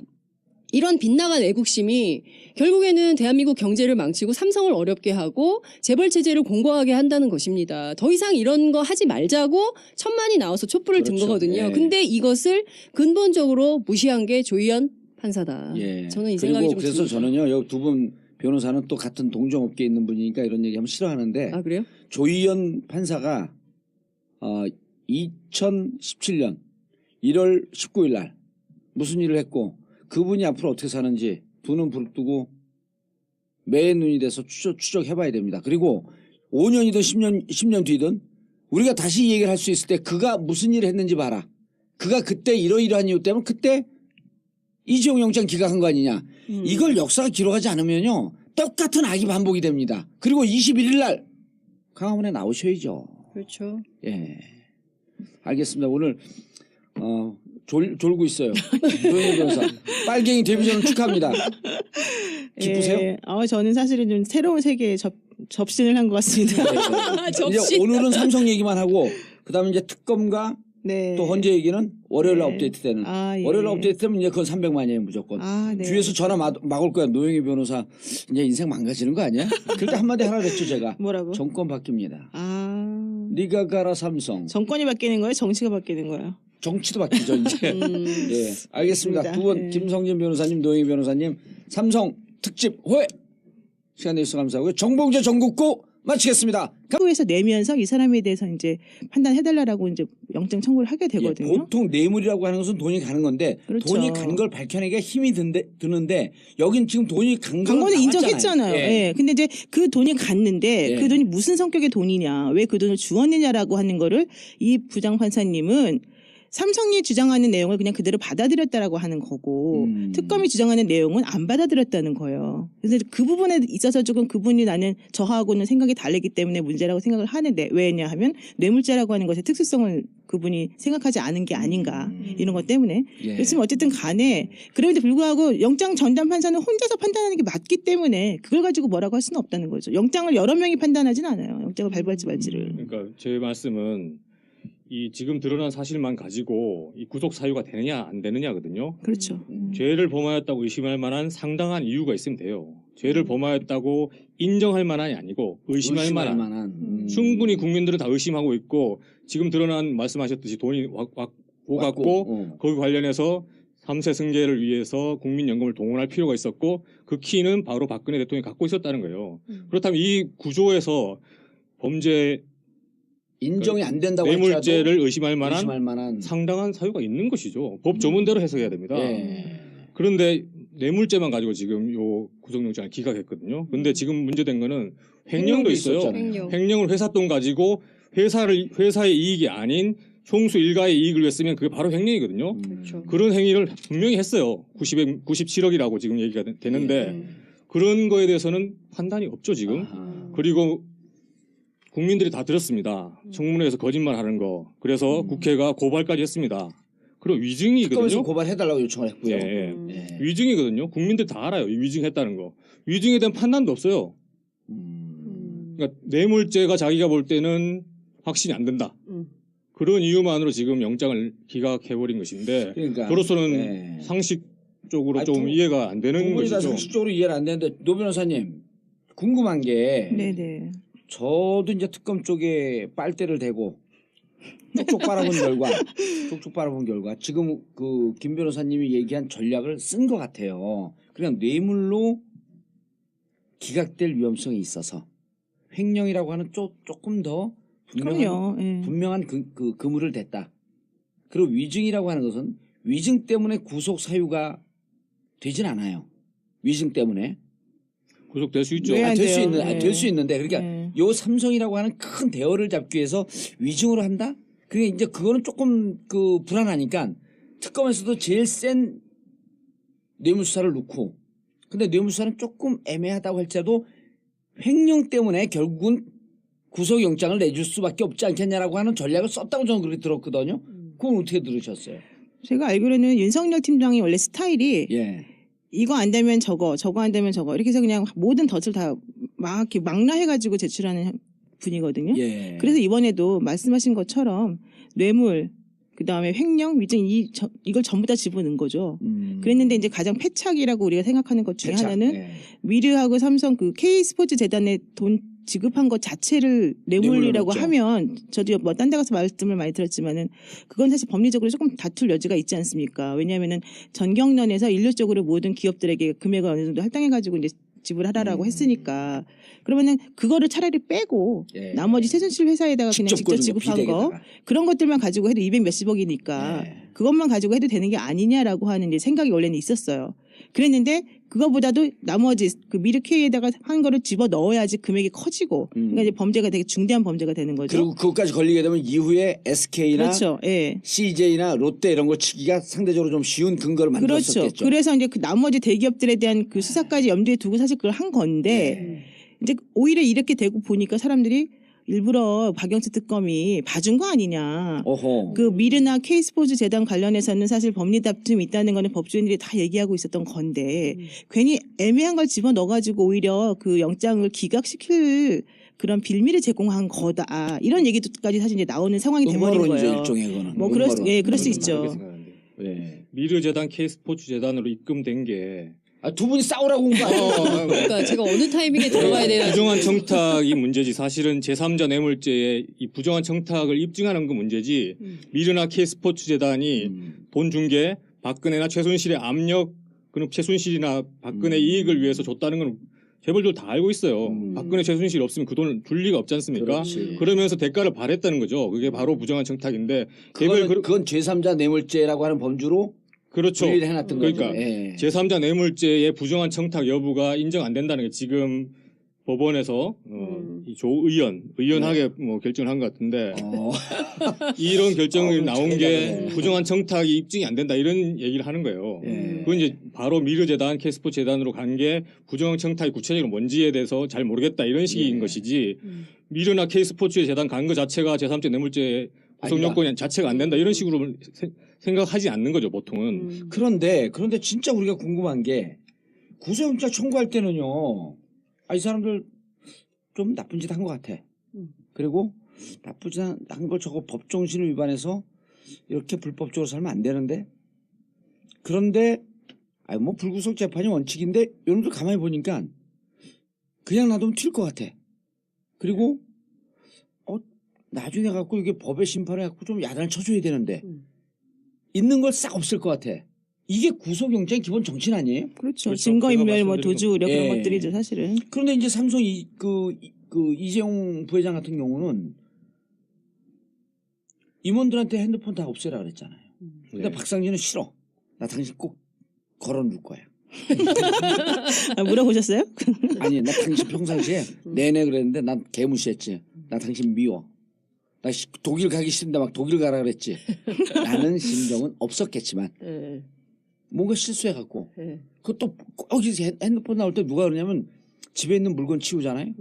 이런 빗나간 애국심이 결국에는 대한민국 경제를 망치고 삼성을 어렵게 하고 재벌 체제를 공고하게 한다는 것입니다. 더 이상 이런 거 하지 말자고 천만이 나와서 촛불을 든 그렇죠. 거거든요. 예. 근데 이것을 근본적으로 무시한 게 조희연 판사다. 예. 저는 이 생각이 그리고 좀 그래서 듭니다. 저는요 여기 두 분 변호사는 또 같은 동종업계에 있는 분이니까 이런 얘기하면 싫어하는데 아, 그래요? 조희연 판사가 2017년 1월 19일 날 무슨 일을 했고 그분이 앞으로 어떻게 사는지 두 눈 부릅뜨고 매의 눈이 돼서 추적해봐야 됩니다. 그리고 5년이든 10년 뒤든 우리가 다시 이 얘기를 할 수 있을 때 그가 무슨 일을 했는지 봐라. 그가 그때 이러이러한 이유 때문에 그때 이재용 영장 기각한 거 아니냐. 이걸 역사가 기록하지 않으면요 똑같은 악이 반복이 됩니다. 그리고 21일 날 강화문에 나오셔야죠. 그렇죠. 예, 알겠습니다. 오늘 졸고 있어요. 노영희 변호사. 빨갱이 데뷔 전을 축하합니다. 기쁘세요? 예. 저는 사실은 좀 새로운 세계에 접신을 한 것 같습니다. 이제 오늘은 삼성 얘기만 하고 그다음에 이제 특검과 네. 또 헌재 얘기는 월요일 날 네. 업데이트 되는. 예. 월요일 날 업데이트 되면 이제 그건 300만이에요 무조건. 네. 뒤에서 전화 막을 거야. 노영희 변호사 이제 인생 망가지는 거 아니야? 그럴 때 한마디 하라 그랬죠 제가. 뭐라고? 정권 바뀝니다. 네가 가라 삼성. 정권이 바뀌는 거예요? 정치가 바뀌는 거예요? 정치도 바뀌죠 이제. 예, 알겠습니다. 맞습니다. 두 분 예. 김성진 변호사님, 노영희 변호사님 삼성 특집 호회 시간 내주셔서 감사하고요. 정봉재 전국구 마치겠습니다. 후에서 내면서 이 사람에 대해서 이제 판단해달라고 이제 영장 청구를 하게 예, 되거든요. 보통 뇌물이라고 하는 것은 돈이 가는 건데 그렇죠. 돈이 간 걸 밝혀내기가 힘이 드는데 여긴 지금 돈이 간 거는 인정했잖아요. 예. 예. 근데 이제 그 돈이 갔는데 예. 그 돈이 무슨 성격의 돈이냐, 왜 그 돈을 주었느냐라고 하는 거를 이 부장판사님은 삼성이 주장하는 내용을 그냥 그대로 받아들였다라고 하는 거고 특검이 주장하는 내용은 안 받아들였다는 거예요. 그래서 그 부분에 있어서 조금 그분이 나는 저하고는 생각이 다르기 때문에 문제라고 생각을 하는데 왜냐 하면 뇌물죄라고 하는 것의 특수성을 그분이 생각하지 않은 게 아닌가 이런 것 때문에 예. 그렇지만 어쨌든 간에 그럼에도 불구하고 영장 전담 판사는 혼자서 판단하는 게 맞기 때문에 그걸 가지고 뭐라고 할 수는 없다는 거죠. 영장을 여러 명이 판단하진 않아요. 영장을 발부할지 말지를. 그러니까 제 말씀은 이 지금 드러난 사실만 가지고 이 구속 사유가 되느냐 안 되느냐거든요. 그렇죠. 죄를 범하였다고 의심할 만한 상당한 이유가 있으면 돼요. 죄를 범하였다고 인정할 만한이 아니고 의심할 만한. 충분히 국민들은 다 의심하고 있고 지금 드러난 말씀하셨듯이 돈이 오갔고 거기 관련해서 3세 승계를 위해서 국민연금을 동원할 필요가 있었고 그 키는 바로 박근혜 대통령이 갖고 있었다는 거예요. 그렇다면 이 구조에서 범죄 인정이 안 된다고 뇌물죄를 의심할 만한 만한 상당한 사유가 있는 것이죠. 법 조문대로 해석해야 됩니다. 예. 그런데 뇌물죄만 가지고 지금 요 구속영장을 기각했거든요. 근데 지금 문제된 거는 횡령도 있어요. 있었잖아요. 횡령을 회사 돈 가지고 회사의 이익이 아닌 총수 일가의 이익을 위해 쓰면 그게 바로 횡령이거든요. 그렇죠. 그런 행위를 분명히 했어요. 97억이라고 지금 얘기가 되는데 그런 거에 대해서는 판단이 없죠 지금. 아하. 그리고 국민들이 다 들었습니다. 청문회에서 거짓말하는 거. 그래서 국회가 고발까지 했습니다. 그리고 특검에서 위증이거든요. 고발해달라고 요청을 했고요. 예, 예. 예. 위증이거든요. 국민들 다 알아요. 이 위증했다는 거. 위증에 대한 판단도 없어요. 그러니까 뇌물죄가 자기가 볼 때는 확신이 안 된다. 그런 이유만으로 지금 영장을 기각해버린 것인데 그러니까 그로서는 예. 상식적으로 아니, 좀 이해가 안 되는 부분이 다 것이죠. 상식적으로 이해가 안 되는데 노 변호사님 궁금한 게 네네. 저도 이제 특검 쪽에 빨대를 대고 쪽쪽 빨아본 결과 지금 그 김 변호사님이 얘기한 전략을 쓴 것 같아요. 그냥 뇌물로 기각될 위험성이 있어서 횡령이라고 하는 조금 더 그럼요. 예. 분명한 그 그물을 댔다. 그리고 위증이라고 하는 것은 위증 때문에 구속 사유가 되진 않아요. 위증 때문에 구속될 수 있죠. 왜 안 될 수 돼요? 있는 네. 될 수 있는데 그러니까 네. 요 삼성이라고 하는 큰 대어를 잡기 위해서 위증으로 한다? 그게 이제 그거는 조금 그 불안하니까 특검에서도 제일 센 뇌물수사를 놓고 근데 뇌물수사는 조금 애매하다고 할지라도 횡령 때문에 결국은 구속영장을 내줄 수밖에 없지 않겠냐라고 하는 전략을 썼다고 저는 그렇게 들었거든요. 그건 어떻게 들으셨어요? 제가 알기로는 윤석열 팀장이 원래 스타일이 예. 이거 안 되면 저거 안 되면 저거 이렇게 해서 그냥 모든 덫을 다 막 이렇게 망라해가지고 제출하는 분이거든요. 예. 그래서 이번에도 말씀하신 것처럼 뇌물, 그 다음에 횡령, 위증 이걸 전부 다 집어넣은 거죠. 그랬는데 이제 가장 패착이라고 우리가 생각하는 것 중에 패착. 하나는 예. 미르하고 삼성 그 K 스포츠 재단에 돈 지급한 것 자체를 뇌물이라고 뇌물로 하면 저도 뭐 딴 데 가서 말씀을 많이 들었지만은 그건 사실 법리적으로 조금 다툴 여지가 있지 않습니까? 왜냐하면은 전경련에서 일률적으로 모든 기업들에게 금액을 어느 정도 할당해가지고 이제 지불하라라고 했으니까 그러면은 그거를 차라리 빼고 예. 나머지 최순실 회사에다가 그냥 직접 꽂은 지급한 거 비대에다가. 그런 것들만 가지고 해도 200 몇십억이니까 예. 그것만 가지고 해도 되는 게 아니냐라고 하는 이제 생각이 원래는 있었어요. 그랬는데 그거보다도 나머지 그 미르케이에다가 한 거를 집어 넣어야지 금액이 커지고 그러니까 이제 범죄가 되게 중대한 범죄가 되는 거죠. 그리고 그것까지 걸리게 되면 이후에 SK나 그렇죠. 예. CJ나 롯데 이런 거 치기가 상대적으로 좀 쉬운 근거를 그렇죠. 만들었었겠죠. 그래서 이제 그 나머지 대기업들에 대한 그 수사까지 염두에 두고 사실 그걸 한 건데 이제 오히려 이렇게 되고 보니까 사람들이 일부러 박영수 특검이 봐준 거 아니냐. 어허. 그 미르나 K스포츠 재단 관련해서는 사실 법리 다툼이 있다는 거는 법조인들이 다 얘기하고 있었던 건데 괜히 애매한 걸 집어넣어가지고 오히려 그 영장을 기각시킬 그런 빌미를 제공한 거다. 이런 얘기도까지 사실 이제 나오는 상황이 돼버린 음모론이죠 거예요. 일종의 그거는. 뭐 그럴 수, 음모론. 예, 그럴 수 저는 있죠. 다르게 생각하는데. 예. 미르재단 K스포츠재단으로 입금된 게 아, 두 분이 싸우라고 온 거 아니에요? 그러니까 제가 어느 타이밍에 들어가야 되나. 부정한 청탁이 문제지 사실은 제3자 뇌물죄에 이 부정한 청탁을 입증하는 건 문제지 미르나 K스포츠재단이 돈 준 게 박근혜나 최순실의 압력 그런 최순실이나 박근혜 이익을 위해서 줬다는 건 재벌들 다 알고 있어요. 박근혜 최순실 없으면 그 돈을 줄 리가 없지 않습니까? 그렇지. 그러면서 대가를 바랬다는 거죠. 그게 바로 부정한 청탁인데 그건 제3자 뇌물죄라고 하는 범주로 그렇죠. 분리를 해놨던 그러니까 거죠. 예. 제3자 뇌물죄의 부정한 청탁 여부가 인정 안 된다는 게 지금 법원에서 이 조 의원하게 뭐 결정을 한 것 같은데 이런 결정이 나온 게 부정한 청탁이 입증이 안 된다 이런 얘기를 하는 거예요. 예. 그건 이제 바로 미르재단, K스포츠 재단으로 간 게 부정한 청탁이 구체적으로 뭔지에 대해서 잘 모르겠다 이런 식인 것이지 미르나 K스포츠 재단 간 거 자체가 제3자 뇌물죄 구성 요건이 자체가 안 된다 이런 식으로 생각하지 않는 거죠 보통은. 그런데 진짜 우리가 궁금한 게 구속영장 청구할 때는요. 아, 이 사람들 좀 나쁜 짓 한 것 같아. 그리고 나쁜 짓 한 걸 저거 법정신을 위반해서 이렇게 불법적으로 살면 안 되는데. 그런데 아니 뭐 불구속 재판이 원칙인데 여러분들 가만히 보니까 그냥 놔두면 튈 것 같아. 그리고 나중에 갖고 이게 법의 심판을 갖고 좀 야단을 쳐줘야 되는데 있는 걸 싹 없을 것 같아. 이게 구속영장의 기본 정신 아니에요? 그렇죠. 그렇죠. 증거인멸, 뭐 제가 도주 우려 그런 예. 것들이죠, 사실은. 그런데 이제 삼성 그 이재용 부회장 같은 경우는 임원들한테 핸드폰 다 없애라 그랬잖아요. 근데 네. 박상진은 싫어. 나 당신 꼭 걸어놓을 거야. 아, 물어보셨어요? 아니 나 당신 평상시에 내내 그랬는데 난 개무시했지. 나 당신 미워. 나 독일 가기 싫은데 막 독일 가라 그랬지. 라는 심정은 없었겠지만 예. 뭔가 실수해갖고 예. 그것도 거기서 핸드폰 나올 때 누가 그러냐면 집에 있는 물건 치우잖아요.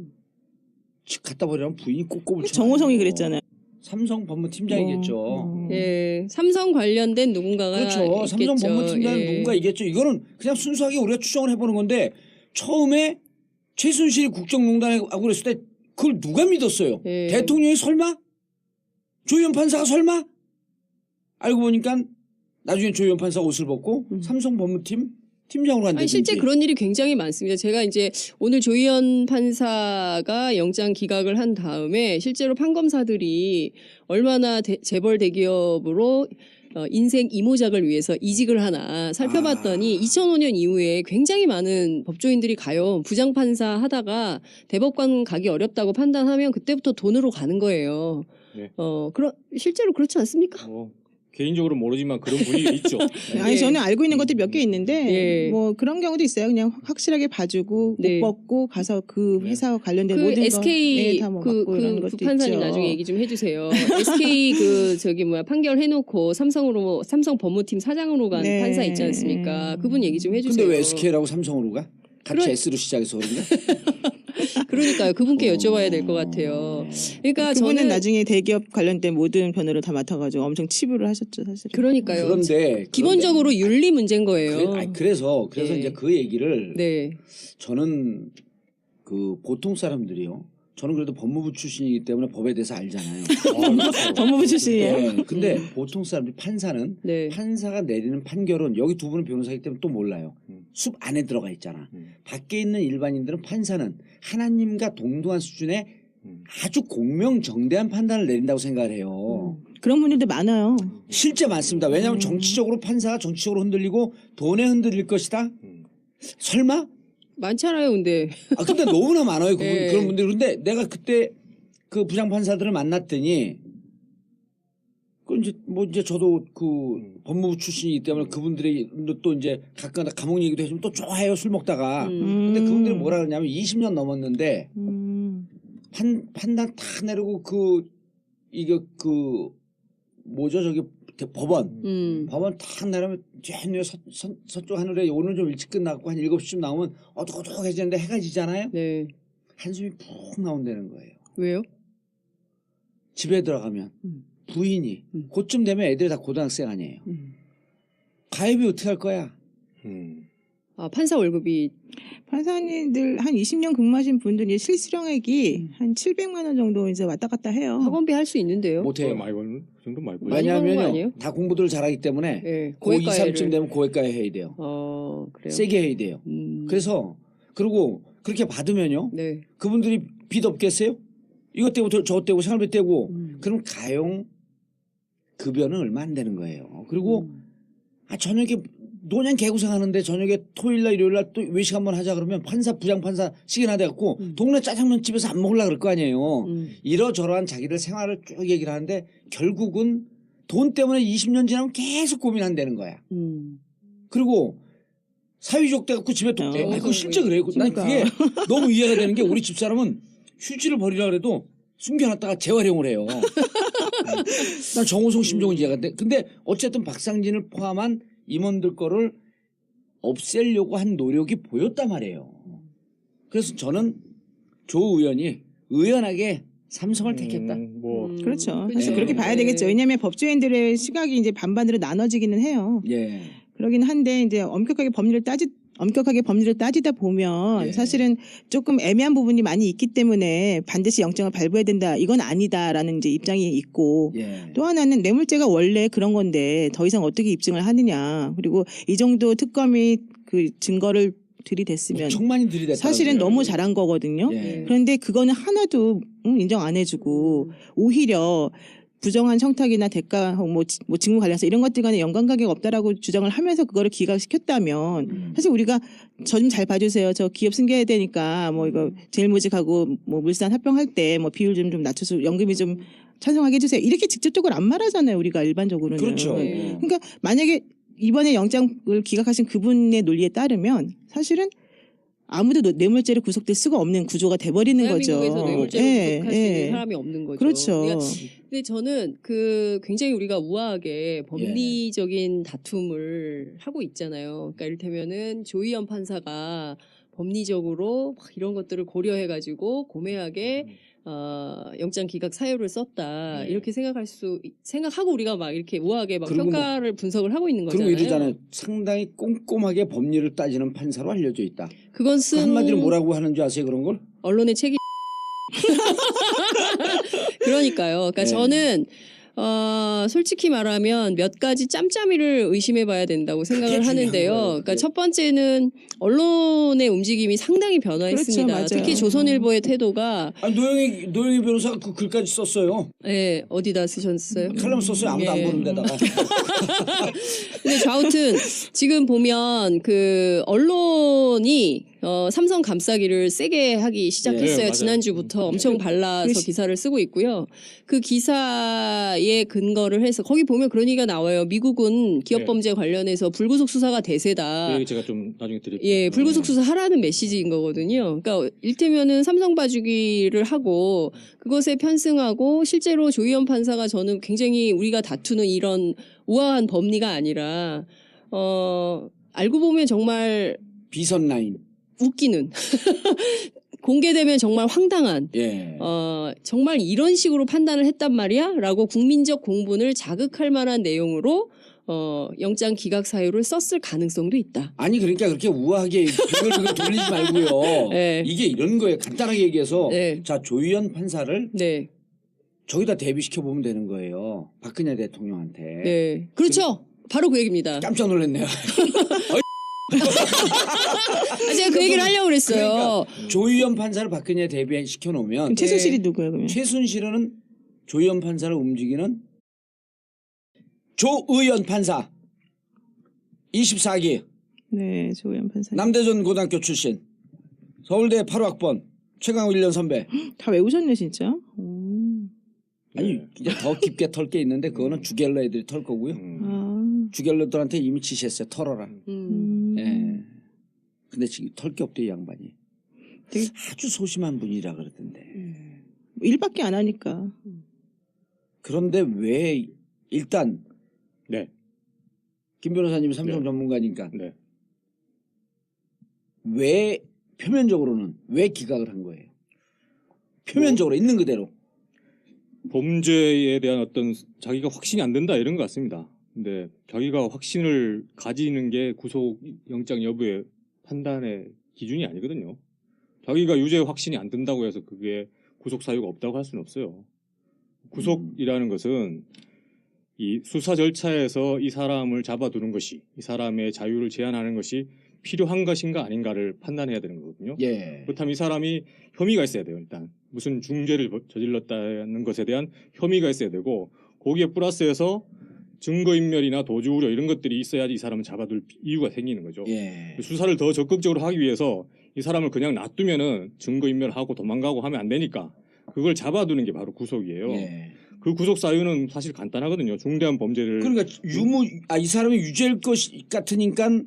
갖다 버리라면 부인이 꼭꼭을 쳐요. 정호성이 그랬잖아요. 삼성 법무팀장이겠죠. 예. 삼성 관련된 누군가가 그렇죠. 삼성 있겠죠. 법무팀장 예. 누군가 있겠죠. 이거는 그냥 순수하게 우리가 추정을 해보는 건데 처음에 최순실이 국정농단하고 그랬을 때 그걸 누가 믿었어요? 예. 대통령이 설마? 조희연 판사가 설마? 알고 보니까 나중에 조희연 판사가 옷을 벗고 삼성 법무팀 팀장으로 간다든지. 아니, 실제 그런 일이 굉장히 많습니다. 제가 이제 오늘 조희연 판사가 영장 기각을 한 다음에 실제로 판검사들이 얼마나 재벌 대기업으로 인생 이모작을 위해서 이직을 하나 살펴봤더니 2005년 이후에 굉장히 많은 법조인들이 가요. 부장판사 하다가 대법관 가기 어렵다고 판단하면 그때부터 돈으로 가는 거예요. 네. 실제로 그렇지 않습니까? 개인적으로 모르지만 그런 분위기가 있죠. 아니 예. 저는 알고 있는 것들이 몇 개 있는데 예. 뭐 그런 경우도 있어요. 그냥 확실하게 봐주고 네. 옷 벗고 가서 그 회사와 관련된 그 모든 SK 거 다 뭐 받고 이런 것도 부판사님 있죠. 나중에 얘기 좀 해주세요. SK 판결 해놓고 삼성 법무팀 사장으로 간 네. 판사 있지 않습니까? 그분 얘기 좀 해주세요. 근데 왜 SK라고 삼성으로 가? 같이 그런- S로 시작해서 그런가? 그러니까요. 그분께 여쭤봐야 될 것 같아요. 그러니까 그분은 저는 나중에 대기업 관련된 모든 변호를 다 맡아가지고 엄청 치부를 하셨죠 사실은. 그러니까요. 그런데 기본적으로 윤리 문제인 거예요. 그래서 네. 이제 그 얘기를 네. 저는 그 보통 사람들이요. 저는 그래도 법무부 출신이기 때문에 법에 대해서 알잖아요. 법무부 출신이에요. 네, 근데 보통 사람들이 판사는 네. 판사가 내리는 판결은 여기 두 분은 변호사이기 때문에 또 몰라요. 숲 안에 들어가 있잖아. 밖에 있는 일반인들은 판사는 하나님과 동등한 수준의 아주 공명정대한 판단을 내린다고 생각을 해요. 그런 분들도 많아요. 실제 많습니다. 왜냐하면 정치적으로 판사가 정치적으로 흔들리고 돈에 흔들릴 것이다. 설마? 많잖아요, 근데. 근데 너무나 많아요. 네. 그런 분들이. 그런데 내가 그때 그 부장판사들을 만났더니 이제 저도 그 법무부 출신이기 때문에 그분들이 또 이제 가끔가다 감옥 얘기도 해주면 또 좋아해요. 술 먹다가. 근데 그분들이 뭐라 그러냐면 20년 넘었는데 판단 다 내리고 이게 뭐죠 저기 법원 탁 내려면 쟤네 서쪽 하늘에 오늘 좀 일찍 끝나고 한 7시쯤 나오면 어둑어둑해지는데 해가 지잖아요. 네. 한숨이 푹 나온다는 거예요. 왜요? 집에 들어가면 부인이 그쯤 되면 애들이 다 고등학생 아니에요. 가입이 어떻게 할 거야? 판사 월급이 판사님들 한 20년 근무하신 분들이 실수령액이 한 700만 원 정도 이제 왔다 갔다 해요. 학원비 할 수 있는데요. 못해요. 많이 버는 그 정도 많이 벌죠. 많이 버는 거 왜냐하면요 아니에요? 다 공부들을 잘하기 때문에 네. 고2, 고액가해를. 3쯤 되면 고액가에 해야 돼요. 그래요. 세게 해야 돼요. 그래서 그리고 그렇게 받으면요 네. 그분들이 빚 없겠어요? 이것 떼고 저것 떼고 생활비 떼고 그럼 가용 급여는 얼마 안 되는 거예요. 그리고 저녁에 노년 개구생 하는데 저녁에 토요일날 일요일날 또 외식 한번 하자 그러면 판사 부장판사 시기나 돼갖고 동네 짜장면 집에서 안 먹으려고 그럴 거 아니에요. 이러저러한 자기들 생활을 쭉 얘기를 하는데 결국은 돈 때문에 20년 지나면 계속 고민한다는 거야. 그리고 사위족 돼갖고 집에 또 그거 실제 그래요. 난 그게 너무 이해가 되는 게 우리 집사람은 휴지를 버리라 그래도 숨겨놨다가 재활용을 해요. 난 정호성 심정은 이해가 돼. 근데 어쨌든 박상진을 포함한 임원들 거를 없애려고 한 노력이 보였단 말이에요. 그래서 저는 조 의원이 의연하게 삼성을 택했다. 그렇죠. 네. 사실 그렇게 봐야 되겠죠. 왜냐하면 법조인들의 시각이 이제 반반으로 나눠지기는 해요. 예. 그러긴 한데 이제 엄격하게 법률을 따지다 보면 예. 사실은 조금 애매한 부분이 많이 있기 때문에 반드시 영장을 발부해야 된다. 이건 아니다라는 이제 입장이 있고 예. 또 하나는 뇌물죄가 원래 그런 건데 더 이상 어떻게 입증을 하느냐. 그리고 이 정도 특검이 그 증거를 들이댔으면 엄청 많이 들이댔다. 사실은 너무 잘한 거거든요. 예. 그런데 그거는 하나도 인정 안 해주고 오히려 부정한 청탁이나 대가 뭐 직무 관련해서 이런 것들 간에 연관관계가 없다라고 주장을 하면서 그거를 기각시켰다면 사실 우리가 저 좀 잘 봐주세요. 저 기업 승계해야 되니까 뭐 이거 제일모직하고 뭐 물산 합병할 때 뭐 비율 좀 낮춰서 연금이 좀 찬성하게 해주세요. 이렇게 직접적으로 안 말하잖아요. 우리가 일반적으로는. 그렇죠. 그러니까 만약에 이번에 영장을 기각하신 그분의 논리에 따르면 사실은 아무도 뇌물죄로 구속될 수가 없는 구조가 돼버리는 거죠. 대한민국에서 뇌물죄로 예, 구속할 수 예. 있는 사람이 없는 거죠. 그렇죠. 그러니까 근데 저는 굉장히 우리가 우아하게 법리적인 다툼을 하고 있잖아요. 그러니까 이를테면은 조희연 판사가 법리적으로 막 이런 것들을 고려해가지고 고매하게 영장 기각 사유를 썼다 이렇게 생각하고 우리가 막 이렇게 우아하게 막 그리고 평가를 분석을 하고 있는 거잖아요. 그리고 이러잖아요. 상당히 꼼꼼하게 법리를 따지는 판사로 알려져 있다. 그 그것은 한마디로 뭐라고 하는지 아세요? 그런 걸? 언론의 책임. 그러니까요. 그러니까 네. 저는 솔직히 말하면 몇 가지 짬짬이를 의심해봐야 된다고 생각을 중요한 하는데요. 거예요, 그러니까 그게. 첫 번째는 언론의 움직임이 상당히 변화했습니다. 그렇죠, 맞아요. 특히 조선일보의 태도가 아니, 노영희 변호사가 그 글까지 썼어요. 예, 어디다 쓰셨어요? 칼럼 썼어요. 아무도 안 예. 보는 데다가. 근데 좌우튼 지금 보면 그 언론이 삼성 감싸기를 세게 하기 시작했어요. 네, 맞아요. 지난주부터 엄청 발라서 그 기사를 쓰고 있고요. 그 기사에 근거를 해서 거기 보면 그런 얘기가 나와요. 미국은 기업범죄 관련해서 불구속 수사가 대세다. 그 얘기 제가 좀 나중에 드릴게요. 예, 불구속 수사 하라는 메시지인 거거든요. 그러니까 일테면은 삼성 봐주기를 하고 그것에 편승하고 실제로 조희연 판사가 저는 굉장히 우리가 다투는 이런 우아한 법리가 아니라 알고 보면 정말 비선 라인. 웃기는 공개되면 정말 황당한 예. 정말 이런 식으로 판단을 했단 말이야? 라고 국민적 공분을 자극할 만한 내용으로 영장 기각 사유를 썼을 가능성도 있다. 아니 그러니까 그렇게 우아하게 빙글빙글 돌리지 말고요. 네. 이게 이런 거예요. 간단하게 얘기해서 네. 자 조희연 판사를 네. 저기다 대비시켜 보면 되는 거예요. 박근혜 대통령한테. 네. 그렇죠. 바로 그 얘기입니다. 깜짝 놀랐네요. 제가 그 얘기를 하려고 그랬어요. 그러니까 조희연 판사를 박근혜에 대비시켜 놓으면 그럼 최순실이 누구예요, 그러면? 최순실은 조희연 판사를 움직이는 조의연 판사 24기 네, 조희연 판사님. 남대전 고등학교 출신 서울대 8학번 최강우 1년 선배. 다 외우셨네, 진짜. 아니 이제 더 깊게 털 게 있는데 그거는 주갤러 애들이 털 거고요. 아. 주갤러들한테 이미 지시했어요. 털어라. 예. 근데 지금 털 게 없대 이 양반이. 되게 아주 소심한 분이라 그러던데. 일밖에 안 하니까. 그런데 왜 일단 네. 김 변호사님이 삼성 네. 전문가니까 네. 왜 표면적으로는 왜 기각을 한 거예요? 표면적으로 있는 그대로. 범죄에 대한 어떤 자기가 확신이 안 된다 이런 것 같습니다. 근데 자기가 확신을 가지는 게 구속 영장 여부의 판단의 기준이 아니거든요. 자기가 유죄 확신이 안 든다고 해서 그게 구속 사유가 없다고 할 수는 없어요. 구속이라는 것은 이 수사 절차에서 이 사람을 잡아두는 것이 이 사람의 자유를 제한하는 것이 필요한 것인가 아닌가를 판단해야 되는 거거든요. 예. 그렇다면 이 사람이 혐의가 있어야 돼요. 일단 무슨 중죄를 저질렀다는 것에 대한 혐의가 있어야 되고 거기에 플러스해서 증거인멸이나 도주 우려 이런 것들이 있어야지 이 사람을 잡아둘 이유가 생기는 거죠. 예. 수사를 더 적극적으로 하기 위해서 이 사람을 그냥 놔두면은 증거인멸하고 도망가고 하면 안 되니까 그걸 잡아두는 게 바로 구속이에요. 예. 그 구속 사유는 사실 간단하거든요. 중대한 범죄를 그러니까 이 사람이 유죄일 것 같으니까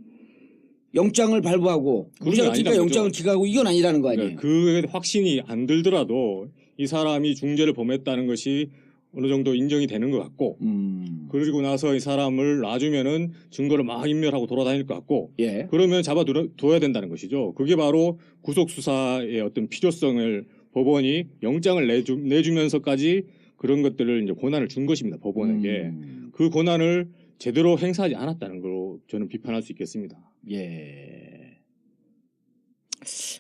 영장을 발부하고 그게 무죄 같으니까 아니란 영장을 거죠. 기각하고 이건 아니라는 거 아니에요? 그러니까 그 확신이 안 들더라도 이 사람이 중죄를 범했다는 것이 어느 정도 인정이 되는 것 같고 그러고 나서 이 사람을 놔주면은 증거를 막 인멸하고 돌아다닐 것 같고 예. 그러면 잡아둬야 된다는 것이죠. 그게 바로 구속수사의 어떤 필요성을 법원이 영장을 내주면서까지 그런 것들을 이제 권한을 준 것입니다. 법원에게. 그 권한을 제대로 행사하지 않았다는 걸로 저는 비판할 수 있겠습니다. 예.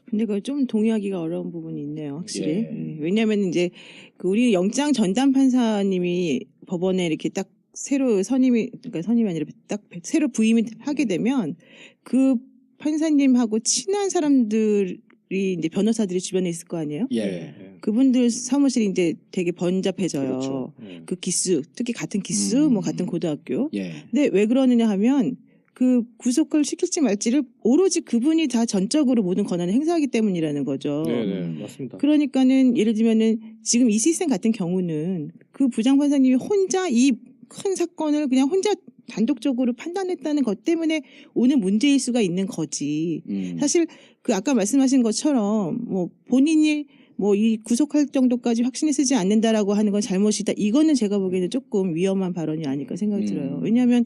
근데 그걸 좀 동의하기가 어려운 부분이 있네요, 확실히. 예. 예. 왜냐하면 이제 그 우리 영장 전담 판사님이 법원에 이렇게 딱 새로 그러니까 선임이 아니라 딱 새로 부임이 하게 되면 그 판사님하고 친한 사람들이 이제 변호사들이 주변에 있을 거 아니에요? 예. 그분들 사무실이 이제 되게 번잡해져요. 그렇죠. 그 기수, 특히 같은 기수, 뭐 같은 고등학교. 예. 근데 왜 그러느냐 하면 그 구속을 시킬지 말지를 오로지 그분이 다 전적으로 모든 권한을 행사하기 때문이라는 거죠. 네, 맞습니다. 그러니까는 예를 들면은 지금 이시생 같은 경우는 그 부장판사님이 혼자 이 큰 사건을 그냥 혼자 단독적으로 판단했다는 것 때문에 오는 문제일 수가 있는 거지. 사실 그 아까 말씀하신 것처럼 뭐 본인이 뭐 이 구속할 정도까지 확신이 쓰지 않는다라고 하는 건 잘못이다. 이거는 제가 보기에는 조금 위험한 발언이 아닐까 생각이 들어요. 왜냐하면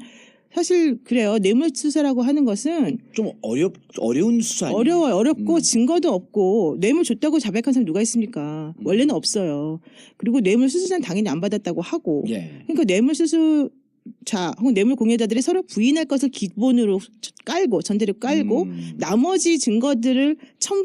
사실 그래요. 뇌물수사라고 하는 것은 좀 어려운 수사 아니에요? 어려워요. 어렵고 증거도 없고 뇌물 줬다고 자백한 사람 누가 있습니까? 원래는 없어요. 그리고 뇌물수수자는 당연히 안 받았다고 하고 예. 그러니까 뇌물수수자 혹은 뇌물공여자들이 서로 부인할 것을 기본으로 깔고 전제를 깔고 나머지 증거들을 첨부